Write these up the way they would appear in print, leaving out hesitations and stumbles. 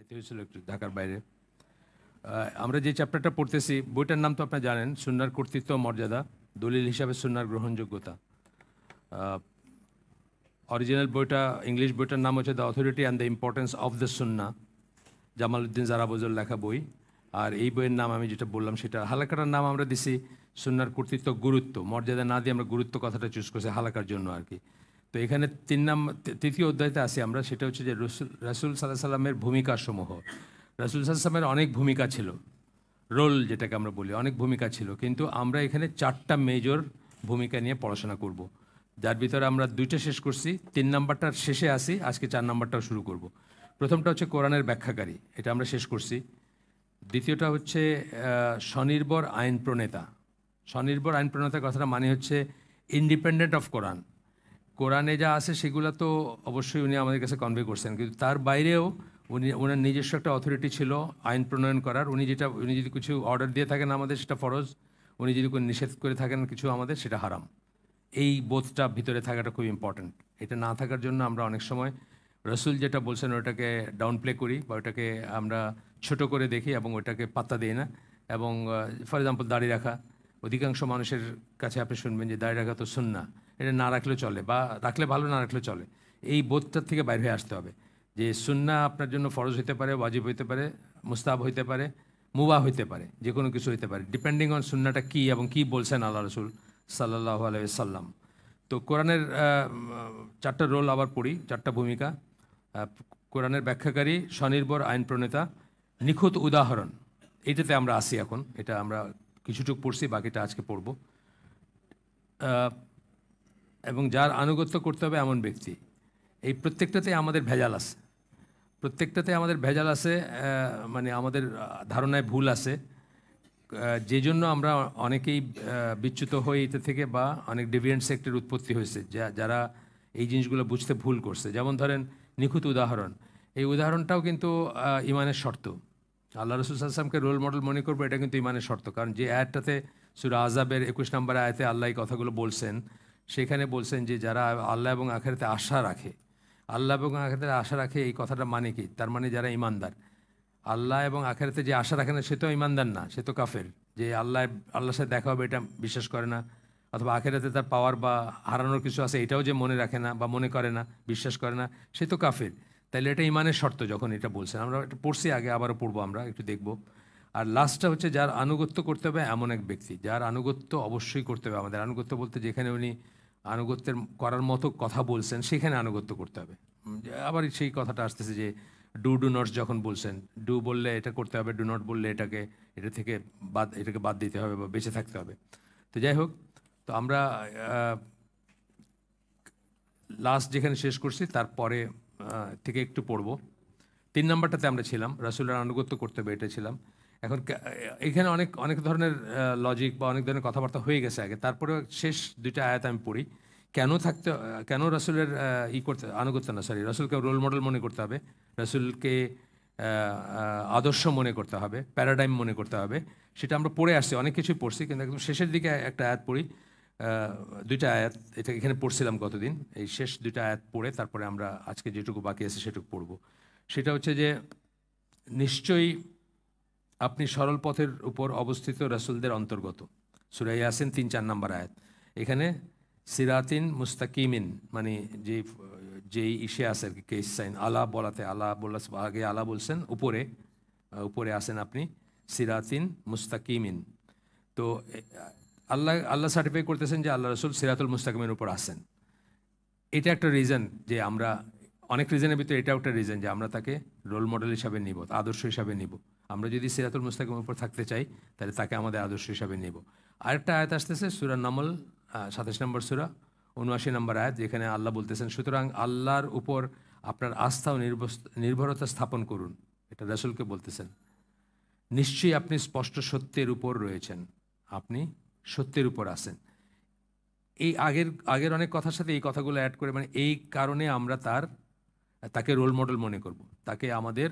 যাইতে হয়েছিল একটু ঢাকার বাইরে। আমরা যে চ্যাপ্টারটা পড়তেছি বইটার নাম তো আপনারা জানেন, সুন্নাহর কর্তৃত্ব মর্যাদা, দলিল হিসাবে সুন্নাহর গ্রহণযোগ্যতা। অরিজিনাল বইটা, ইংলিশ বইটার নাম হচ্ছে the authority and the importance of the সুন্নাহ, জামালউদ্দিন জারাবুজুর লেখা বই। আর এই বইয়ের নাম আমি যেটা বললাম সেটা, হালাকাটার নাম আমরা দিছি সুন্নাহর কর্তৃত্ব গুরুত্ব, মর্যাদা না দিয়ে আমরা গুরুত্ব কথাটা চুজ করছি হালাকার জন্য আর কি। তো এখানে তৃতীয় অধ্যায়তে আসি আমরা, সেটা হচ্ছে যে রাসূল সাল্লাল্লাহু আলাইহি সাল্লামের ভূমিকাসমূহ। রাসূল সাল্লাল্লাহু আলাইহি সাল্লামের অনেক ভূমিকা ছিল, রোল যেটাকে আমরা বলি, অনেক ভূমিকা ছিল, কিন্তু আমরা এখানে 4টা মেজর ভূমিকা নিয়ে পড়াশোনা করব, যার ভিতরে আমরা 2টা শেষ করছি, 3 নাম্বারটার শেষে আসি, আজকে 4 নাম্বারটাও শুরু করব। প্রথমটা হচ্ছে কোরআনের ব্যাখ্যাকারী, এটা আমরা শেষ করছি। দ্বিতীয়টা হচ্ছে স্বনির্ভর আইন প্রণেতা। স্বনির্ভর আইন প্রণেতার কথাটা মানে হচ্ছে ইন্ডিপেন্ডেন্ট অফ কোরআন। কোরআনে যা আছে সেগুলো তো অবশ্যই উনি আমাদের কাছে কনভে করছেন, কিন্তু তার বাইরেও ওনার নিজস্ব একটা অথরিটি ছিল আইন প্রণয়ন করার। উনি যদি কিছু অর্ডার দিয়ে থাকেন আমাদের সেটা ফরজ, উনি যদি কোনো নিষেধ করে থাকেন কিছু আমাদের সেটা হারাম। এই বোধটা ভিতরে থাকাটা খুব ইম্পর্ট্যান্ট। এটা না থাকার জন্য আমরা অনেক সময় রসুল যেটা বলছেন ওটাকে ডাউন প্লে করি, বা ওটাকে আমরা ছোট করে দেখি এবং ওটাকে পাত্তা দিই না। এবং ফর এক্সাম্পল দাড়ি রাখা, অধিকাংশ মানুষের কাছে আপনি শুনবেন যে দাড়ি রাখা তো সুন্নাহ, এটা না রাখলেও চলে, বা রাখলে ভালো না রাখলেও চলে। এই বোধটার থেকে বাইরে হয়ে আসতে হবে যে সুন্নাহ আপনার জন্য ফরজ হইতে পারে, ওয়াজিব হইতে পারে, মুস্তাহাব হইতে পারে, মুবাহ হইতে পারে, যে কোনো কিছু হইতে পারে, ডিপেন্ডিং অন সুন্নাহটা কী এবং কী বলছেন আল্লাহ রসুল সাল্লাল্লাহু আলাইহি সাল্লাম। তো কোরআনের 4টা রোল আবার পড়ি, 4টা ভূমিকা। কোরআনের ব্যাখ্যাকারী, স্বনির্ভর আইন প্রণেতা, নিখুঁত উদাহরণ, এইটাতে আমরা আসি এখন। এটা আমরা কিছুটুকু পড়ছি, বাকিটা আজকে পড়ব। এবং যার আনুগত্য করতে হবে এমন ব্যক্তি, এই প্রত্যেকটাতে আমাদের ভেজাল আছে, প্রত্যেকটাতে আমাদের ভেজাল আছে, মানে আমাদের ধারণায় ভুল আছে, যে জন্য আমরা অনেকেই বিচ্যুত হই এটা থেকে, বা অনেক ডেভিয়েন্ট সেক্টের উৎপত্তি হয়েছে যারা এই জিনিসগুলো বুঝতে ভুল করছে। যেমন ধরেন নিখুঁত উদাহরণ, এই উদাহরণটাও কিন্তু ইমানের শর্ত। আল্লাহ রসুল সাল্লাল্লাহু আলাইহি ওয়াসাল্লামকে রোল মডেল মনে করবো, এটা কিন্তু ইমানের শর্ত। কারণ যে আয়াতটাতে সূরা আযাবের 21 নম্বর আয়াতে আল্লাহ এই কথাগুলো বলছেন, সেখানে বলছেন যে যারা আল্লাহ এবং আখিরাতে আশা রাখে, আল্লাহ এবং আখিরাতে আশা রাখে, এই কথাটা মানে কি? তার মানে যারা ইমানদার। আল্লাহ এবং আখিরাতে যে আশা রাখে না সে তো ইমানদার না, সে তো কাফের। যে আল্লাহর সাথে দেখা হবে এটা বিশ্বাস করে না, অথবা আখিরাতে তার পাওয়ার বা হারানোর কিছু আছে এটাও যে মনে রাখে না বা মনে করে না, বিশ্বাস করে না, সে তো কাফের। তাইলে এটা ইমানের শর্ত যখন এটা বলছেন, আমরা এটা পড়ছি আগে, আবারও পড়বো, আমরা একটু দেখব। আর লাস্টটা হচ্ছে যার আনুগত্য করতে হবে এমন এক ব্যক্তি, যার আনুগত্য অবশ্যই করতে হবে আমাদের। আনুগত্য বলতে যেখানে উনি আনুগত্যের করার মতো কথা বলছেন সেখানে আনুগত্য করতে হবে। আবার সেই কথাটা আসতেছে যে ডু নটস যখন বলছেন, ডু বললে এটা করতে হবে, ডু নট বললে এটাকে বাদ দিতে হবে বা বেঁচে থাকতে হবে। তো যাই হোক, তো আমরা লাস্ট যেখানে শেষ করছি তারপরে থেকে একটু পড়ব। 3 নাম্বারটাতে আমরা ছিলাম, রাসূলের আনুগত্য করতে হবে, এটা ছিলাম। এখন এখানে অনেক ধরনের লজিক বা অনেক ধরনের কথাবার্তা হয়ে গেছে আগে, তারপরে শেষ 2টা আয়াত আমি পড়ি। কেন রাসূলের আনুগত্য না, সরি, রাসূলকে রোল মডেল মনে করতে হবে, রাসূলকে আদর্শ মনে করতে হবে, প্যারাডাইম মনে করতে হবে, সেটা আমরা পড়ে আসছি, অনেক কিছুই পড়ছি, কিন্তু একদম শেষের দিকে একটা আয়াত পড়ি, 2টা আয়াত, এটা এখানে পড়ছিলাম গতদিন। এই শেষ 2টা আয়াত পড়ে তারপরে আমরা আজকে যেটুকু বাকি আছে সেটুকু পড়ব। সেটা হচ্ছে যে নিশ্চয়ই আপনি সরল পথের উপর অবস্থিত রাসূলদের অন্তর্গত। সূরা ইয়াসিন 3-4 নম্বর আয়াত। এখানে সিরাতিন মুস্তাকিমিন মানে যেই ইসে আছে আর কি, কেস সাইন আলা বলাতে, আগে আলা বলছেন, উপরে আসেন আপনি, সিরাতিন মুস্তাকিমিন। তো আল্লাহ সার্টিফাই করতেছেন যে আল্লাহ রসুল সিরাতুল মুস্তাকিমের উপর আসেন। এটা একটা রিজন, যে আমরা অনেক রিজনের ভিতরে এটাও একটা রিজন যে আমরা তাকে রোল মডেল হিসাবে নিব, আদর্শ হিসাবে নিব। আমরা যদি সিরাতুল মুস্তাকিমের উপর থাকতে চাই তাহলে তাকে আমাদের আদর্শ হিসাবে নিব। আরেকটা আয়াত আসতেছে সূরা নামল 27 নম্বর সূরা 79 নম্বর আয়াত, যেখানে আল্লাহ বলতেছেন সুতরাং আল্লাহর উপর আপনার আস্থা ও নির্ভরতা স্থাপন করুন। এটা রাসূলকে বলতেছেন। নিশ্চয়ই আপনি স্পষ্ট সত্যের উপর রয়েছেন, আপনি সত্যের উপর আছেন। এই আগের অনেক কথার সাথে এই কথাগুলো অ্যাড করে, মানে এই কারণে আমরা তাকে রোল মডেল মনে করব, তাকে আমাদের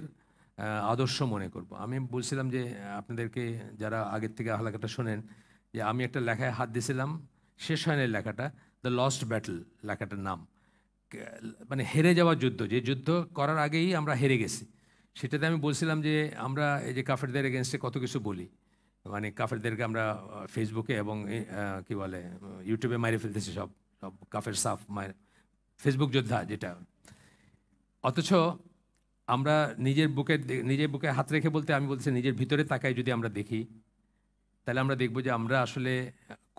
আদর্শ মনে করব। আমি বলছিলাম যে আপনাদেরকে, যারা আগের থেকে হালাকাটা শোনেন, যে আমি একটা লেখায় হাত দিয়েছিলাম, শেষ হয় না লেখাটা, দ্য লস্ট ব্যাটল লেখাটার নাম, মানে হেরে যাওয়া যুদ্ধ, যে যুদ্ধ করার আগেই আমরা হেরে গেছি, সেটাতে আমি বলছিলাম যে আমরা এই যে কাফেরদের এগেনস্টে কত কিছু বলি, মানে কাফেরদেরকে আমরা ফেসবুকে এবং কি বলে ইউটিউবে মাইরে ফেলতেছি, সব সব কাফের সাফ মায়ের ফেসবুক যোদ্ধা যেটা। অথচ আমরা নিজের বুকে হাত রেখে বলতে আমি বলছি নিজের ভিতরে তাকাই যদি আমরা দেখি, তাহলে আমরা দেখব যে আমরা আসলে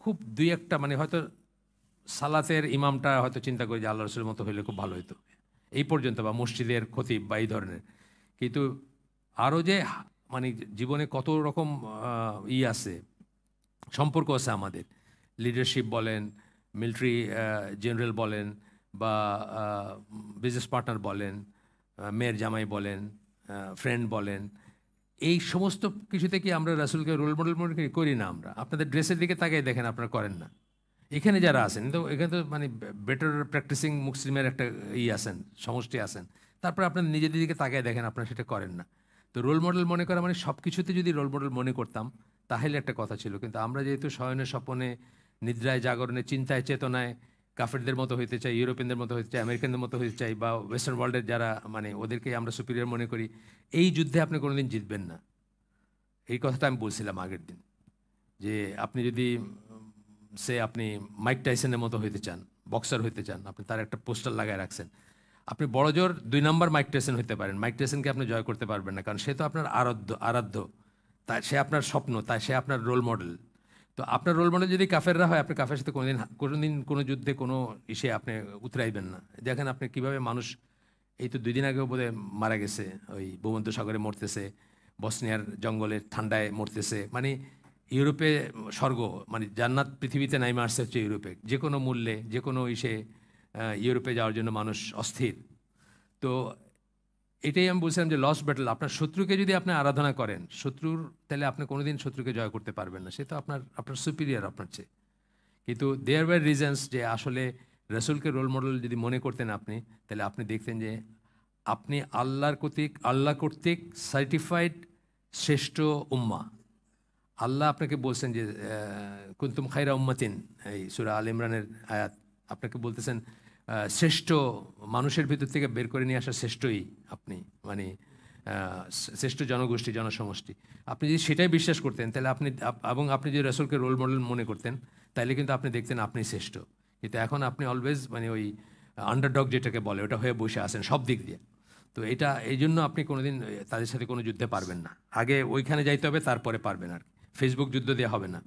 খুব দুই একটা মানে হয়তো সালাতের ইমামটা হয়তো চিন্তা করি যে আল্লাহ রসুলের মতো হইলে খুব ভালো হতো এই পর্যন্ত, বা মসজিদের খতিব বা এই ধরনের। কিন্তু আরও যে মানে জীবনে কত রকম আছে, সম্পর্ক আছে আমাদের, লিডারশিপ বলেন, মিলিটারি জেনারেল বলেন, বা বিজনেস পার্টনার বলেন, মেয়ের জামাই বলেন, ফ্রেন্ড বলেন, এই সমস্ত কিছুতে কি আমরা রাসূলকে রোল মডেল মনে করি না? আমরা আপনাদের ড্রেসের দিকে তাকিয়ে দেখেন, আপনারা করেন না। এখানে যারা আছেন তো এখানে তো মানে বেটার প্র্যাকটিসিং মুসলিমের একটা আছেন, সমষ্টি আছেন, তারপরে আপনার নিজেদের দিকে তাকিয়ে দেখেন, আপনারা সেটা করেন না। তো রোল মডেল মনে করা মানে সব কিছুতে যদি রোল মডেল মনে করতাম তাহলে একটা কথা ছিল। কিন্তু আমরা যেহেতু শয়নে স্বপনে, নিদ্রায় জাগরণে, চিন্তায় চেতনায় কাফেরদের মতো হইতে চাই, ইউরোপিয়ানদের মতো হইতে চাই, আমেরিকানদের মতো হইতে চাই, বা ওয়েস্টার্ন ওয়ার্ল্ডের যারা মানে ওদেরকে আমরা সুপিরিয়র মনে করি, এই যুদ্ধে আপনি কোনোদিন জিতবেন না। এই কথাটা আমি বলছিলাম আগের দিন, যে আপনি যদি আপনি মাইক টাইসনের মতো হইতে চান, বক্সার হইতে চান, আপনি তার একটা পোস্টার লাগায় রাখছেন, আপনি বড়জোর 2 নম্বর মাইক টাইসন হইতে পারেন, মাইক টাইসনকে আপনি জয় করতে পারবেন না, কারণ সে তো আপনার আরাধ্য, তাই সে আপনার স্বপ্ন, তাই সে আপনার রোল মডেল। তো আপনার রোল মডেল যদি কাফেররা হয়, আপনি কাফের সাথে কোনোদিন কোনো যুদ্ধে কোনো আপনি উতরাইবেন না। দেখেন আপনি কীভাবে মানুষ, এই তো 2 দিন আগেও বোধহয় মারা গেছে, ওই ভূমধ্যসাগরে মরতেছে, বসনিয়ার জঙ্গলের ঠান্ডায় মরতেছে, মানে ইউরোপে স্বর্গ, মানে জান্নাত পৃথিবীতে নাইমে আসছে হচ্ছে ইউরোপে, যে কোনো মূল্যে যে কোনো ইউরোপে যাওয়ার জন্য মানুষ অস্থির। তো এটাই আমি বলছিলাম যে লস ব্যাটল, আপনার শত্রুকে যদি আপনি আরাধনা করেন, তাহলে আপনি কোনোদিন শত্রুকে জয় করতে পারবেন না, সে তো আপনার সুপিরিয়র আপনার চেয়ে। কিন্তু দেয়ার ওয়ার রিজনস যে আসলে রসুলকে রোল মডেল যদি মনে করতেন আপনি, তাহলে আপনি দেখতেন যে আপনি আল্লাহ কর্তৃক সার্টিফাইড শ্রেষ্ঠ উম্মা। আল্লাহ আপনাকে বলছেন যে কুনতুম খায়রা উম্মাতিন, এই সূরা আল ইমরানের আয়াত, আপনাকে বলতেছেন শ্রেষ্ঠ মানুষের ভিতর থেকে বের করে নিয়ে আসা শ্রেষ্ঠই আপনি, মানে শ্রেষ্ঠ জনগোষ্ঠী, জনসমষ্টি। আপনি যদি সেটাই বিশ্বাস করতেন তাহলে এবং আপনি যদি রাসূলকে রোল মডেল মনে করতেন, তাহলে কিন্তু আপনি দেখতেন আপনি শ্রেষ্ঠ। কিন্তু এখন আপনি অলওয়েজ মানে ওই আন্ডারডগ যেটাকে বলে, ওটা হয়ে বসে আছেন সব দিক দিয়ে। তো এই জন্য আপনি কোনোদিন তাদের সাথে কোনো যুদ্ধে পারবেন না। আগে ওইখানে যাইতে হবে, তারপরে পারবেন। আর ফেসবুক যুদ্ধ দিয়ে হবে না।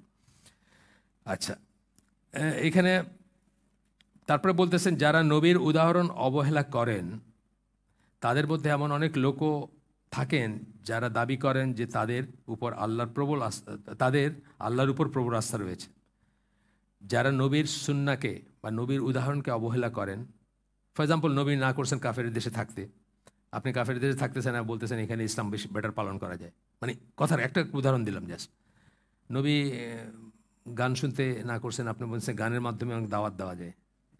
আচ্ছা, এখানে তারপরে বলতেছেন যারা নবীর উদাহরণ অবহেলা করেন তাদের মধ্যে এমন অনেক লোকও থাকেন যারা দাবি করেন যে তাদের আল্লাহর উপর প্রবল আস্থা রয়েছে। যারা নবীর সুন্নাহকে বা নবীর উদাহরণকে অবহেলা করেন, ফর এক্সাম্পল নবী না করছেন কাফের দেশে থাকতে, আপনি কাফের দেশে থাকতেছেন আর বলতেছেন এখানে ইসলাম বেশি বেটার পালন করা যায়, মানে কথার একটা উদাহরণ দিলাম জাস্ট। নবী গান শুনতে না করছেন, আপনি বলছেন গানের মাধ্যমে অনেক দাওয়াত দেওয়া যায়,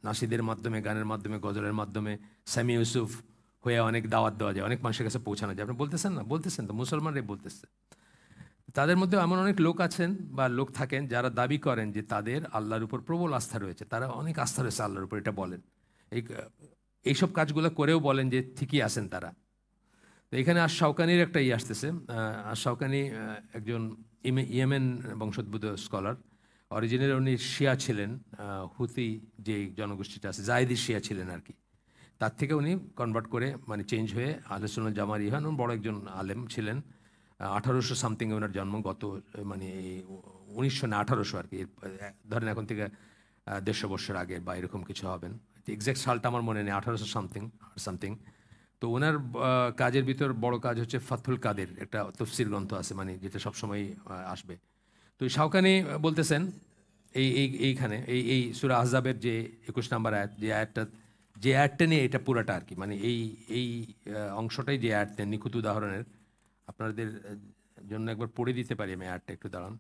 নাশিদের মাধ্যমে, গানের মাধ্যমে, গজলের মাধ্যমে, সামি ইউসুফ হয়ে অনেক দাওয়াত দেওয়া যায়, অনেক মানুষের কাছে পৌঁছানো যায়। আপনি বলতেছেন না? বলতেছেন তো, মুসলমানরাই বলতেছে। তাদের মধ্যে এমন অনেক লোক আছেন বা লোক থাকেন যারা দাবি করেন যে তাদের আল্লাহর উপর প্রবল আস্থা রয়েছে, তারা অনেক আস্থা রয়েছে আল্লাহর উপর, এটা বলেন। এইসব কাজগুলো করেও বলেন যে ঠিকই আছেন তারা। তো এখানে শাওকানির একটা আসতেছে। শাওকানি একজন ইয়েমেন বংশোদ্ভূত স্কলার, অরিজিনাল উনি শিয়া ছিলেন, হুতি যে জনগোষ্ঠীটা আছে, জায়েদি শিয়া ছিলেন আর কি। তার থেকে উনি কনভার্ট করে মানে চেঞ্জ হয়ে আহলে সুন্নাত জামার ইহান বড় একজন আলেম ছিলেন। 1800 সামথিংয়ে ওনার জন্ম, গত মানে 1900 না 1800 আর কি, ধরেন এখন থেকে 150 বছর আগে বা এরকম কিছু হবেন। এক্স্যাক্ট সালটা আমার মনে নেই, 1800 সামথিং। তো ওনার কাজের ভিতর বড় কাজ হচ্ছে ফাথুল কাদের, একটা তফসির গ্রন্থ আছে, মানে যেটা সবসময় আসবে। তো শাওকানি বলতেছেন এইখানে এই সূরা আহজাবের যে 21 নম্বর আয়াত, যে আয়াতটা নিয়ে এটা পুরাটা আর কি, মানে এই অংশটাই যে আয়াতটা নিখুঁত উদাহরণের, আপনাদের জন্য একবার পড়ে দিতে পারি আমি আয়াতটা, একটু দাঁড়ান।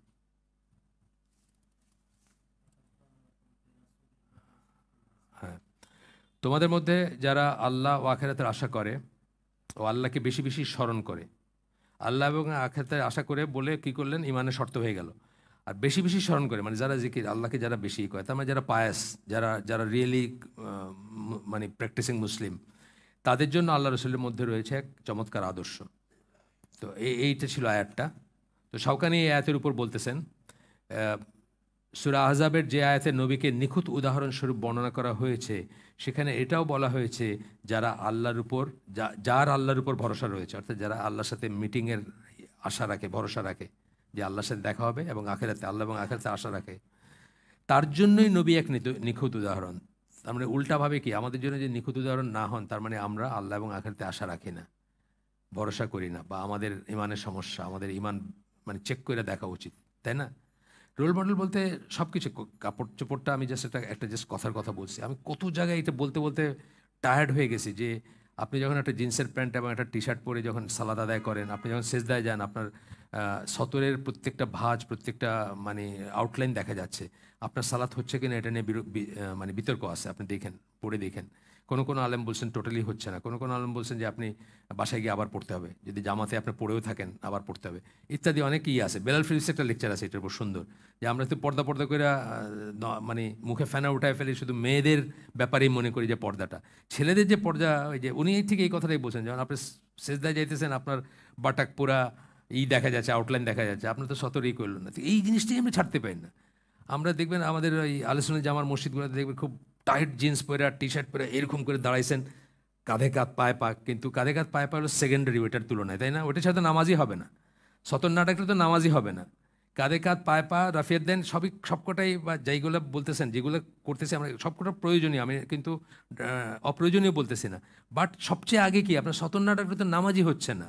হ্যাঁ, তোমাদের মধ্যে যারা আল্লাহ ও আখিরাতের আশা করে ও আল্লাহকে বেশি বেশি স্মরণ করে, আল্লাহ এবং আখিরাতের আশা করে বলে কি করলেন, ইমানের শর্ত হয়ে গেল। আর বেশি বেশি স্মরণ করে মানে যারা জিকির, আল্লাহকে যারা বেশি করে, তার মানে যারা পায়াস, যারা রিয়েলি মানে প্র্যাকটিসিং মুসলিম, তাদের জন্য আল্লাহ রসুলের মধ্যে রয়েছে এক চমৎকার আদর্শ। তো এইটা ছিল আয়াতটা। তো শাওকানি এই আয়াতের উপর বলতেছেন, সূরা আহজাবের যে আয়াতে নবীকে নিখুঁত উদাহরণস্বরূপ বর্ণনা করা হয়েছে, সেখানে এটাও বলা হয়েছে যারা আল্লাহর উপর, যার আল্লাহর উপর ভরসা রয়েছে, অর্থাৎ যারা আল্লাহর সাথে মিটিংয়ের আশা রাখে, ভরসা রাখে যে আল্লাহর সাথে দেখা হবে এবং আখেরাতে, আল্লাহ এবং আখেরাতে আশা রাখে, তার জন্যই নবী এক নিখুঁত উদাহরণ। তার মানে উল্টাভাবে কি, আমাদের জন্য যে নিখুঁত উদাহরণ না হন, তার মানে আমরা আল্লাহ এবং আখেরাতে আশা রাখি না, ভরসা করি না, বা আমাদের ইমানের সমস্যা, আমাদের ইমান মানে চেক করে দেখা উচিত, তাই না? রোল মডেল বলতে সব কিছু, কাপড় চোপড়টা আমি জাস্ট একটা জাস্ট কথার কথা বলছি। আমি কত জায়গায় এটা বলতে বলতে টায়ার্ড হয়ে গেছি যে আপনি যখন একটা জিন্সের প্যান্ট এবং একটা টি শার্ট পরে যখন সালাদ আদায় করেন, আপনি যখন সেজদায় যান, আপনার সতরের প্রত্যেকটা ভাঁজ, প্রত্যেকটা মানে আউটলাইন দেখা যাচ্ছে। আপনার সালাত হচ্ছে কিনা এটা নিয়ে মানে বিতর্ক আছে, আপনি দেখেন, পড়ে দেখেন। কোনো আলেম বলছেন টোটালি হচ্ছে না, কোনো আলেম বলছেন যে আপনি বাসায় গিয়ে আবার পড়তে হবে, যদি জামাতে আপনি পড়েও থাকেন আবার পড়তে হবে, ইত্যাদি অনেক আছে। বেলাল ফিলিপস একটা লেকচার আছে এটার উপর সুন্দর, যে আমরা তো পর্দা করে মানে মুখে ফেনা উঠায় ফেলি, শুধু মেয়েদের ব্যাপারেই মনে করি যে পর্দাটা। ছেলেদের যে পর্দা, ওই যে উনি ঠিক এই কথাটাই বলছেন, যেমন আপনি সেজদায় যাইতেছেন, আপনার বাটাক পুরা দেখা যাচ্ছে, আউটলাইন দেখা যাচ্ছে, আপনার তো সতর্কই করলেন না। তো এই জিনিসটাই আমরা ছাড়তে পারি না। আমরা দেখবেন আমাদের ওই আলোচনা জামার মসজিদগুলোতে দেখবেন খুব টাইট জিন্স পরে আর টি শার্ট পরে এরকম করে দাঁড়াইছেন, কাঁধে কাঁধ পায়ে পা, কিন্তু কাঁধে কাঁধ পায়ে পা হলো সেকেন্ডারি ওইটার তুলনায়, তাই না? ওইটার সাথে নামাজই হবে না, সতর না ডাকলে তো নামাজই হবে না। কাঁধে কাঁধ পায়ে পা রাফিয়াত দেন, সবকটাই, বা যেইগুলো বলতেছেন, যেগুলো করতেছি আমরা, সবকটা প্রয়োজনীয়, আমি কিন্তু অপ্রয়োজনীয় বলতেছি না। বাট সবচেয়ে আগে কি, আপনার সতর না ডাকলে তো নামাজই হচ্ছে না।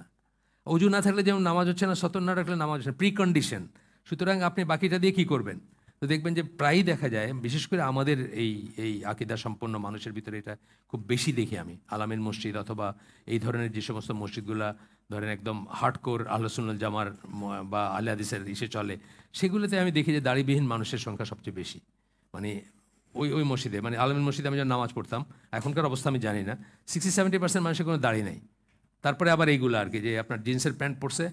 অজু না থাকলে যেমন নামাজ হচ্ছে না, সতর না রাখলে নামাজ হচ্ছে না, প্রিকন্ডিশন। সুতরাং আপনি বাকিটা দিয়ে কি করবেন? তো দেখবেন যে প্রায়ই দেখা যায়, বিশেষ করে আমাদের এই এই আকীদা সম্পন্ন মানুষের ভিতরে এটা খুব বেশি দেখি আমি। আলামিন মসজিদ অথবা এই ধরনের যে সমস্ত মসজিদগুলা ধরেন একদম হার্ডকোর আহলে সুন্নাত জামার বা আহলে হাদিসের ইসে চলে, সেগুলোতে আমি দেখি যে দাড়িবিহীন মানুষের সংখ্যা সবচেয়ে বেশি। মানে ওই মসজিদে, মানে আলামিন মসজিদে আমি যখন নামাজ পড়তাম, এখনকার অবস্থা আমি জানি না, 60-70% মানুষের কোনো দাড়ি নেই। তারপরে আবার এইগুলো আর কি, যে আপনার জিন্সের প্যান্ট পরছে,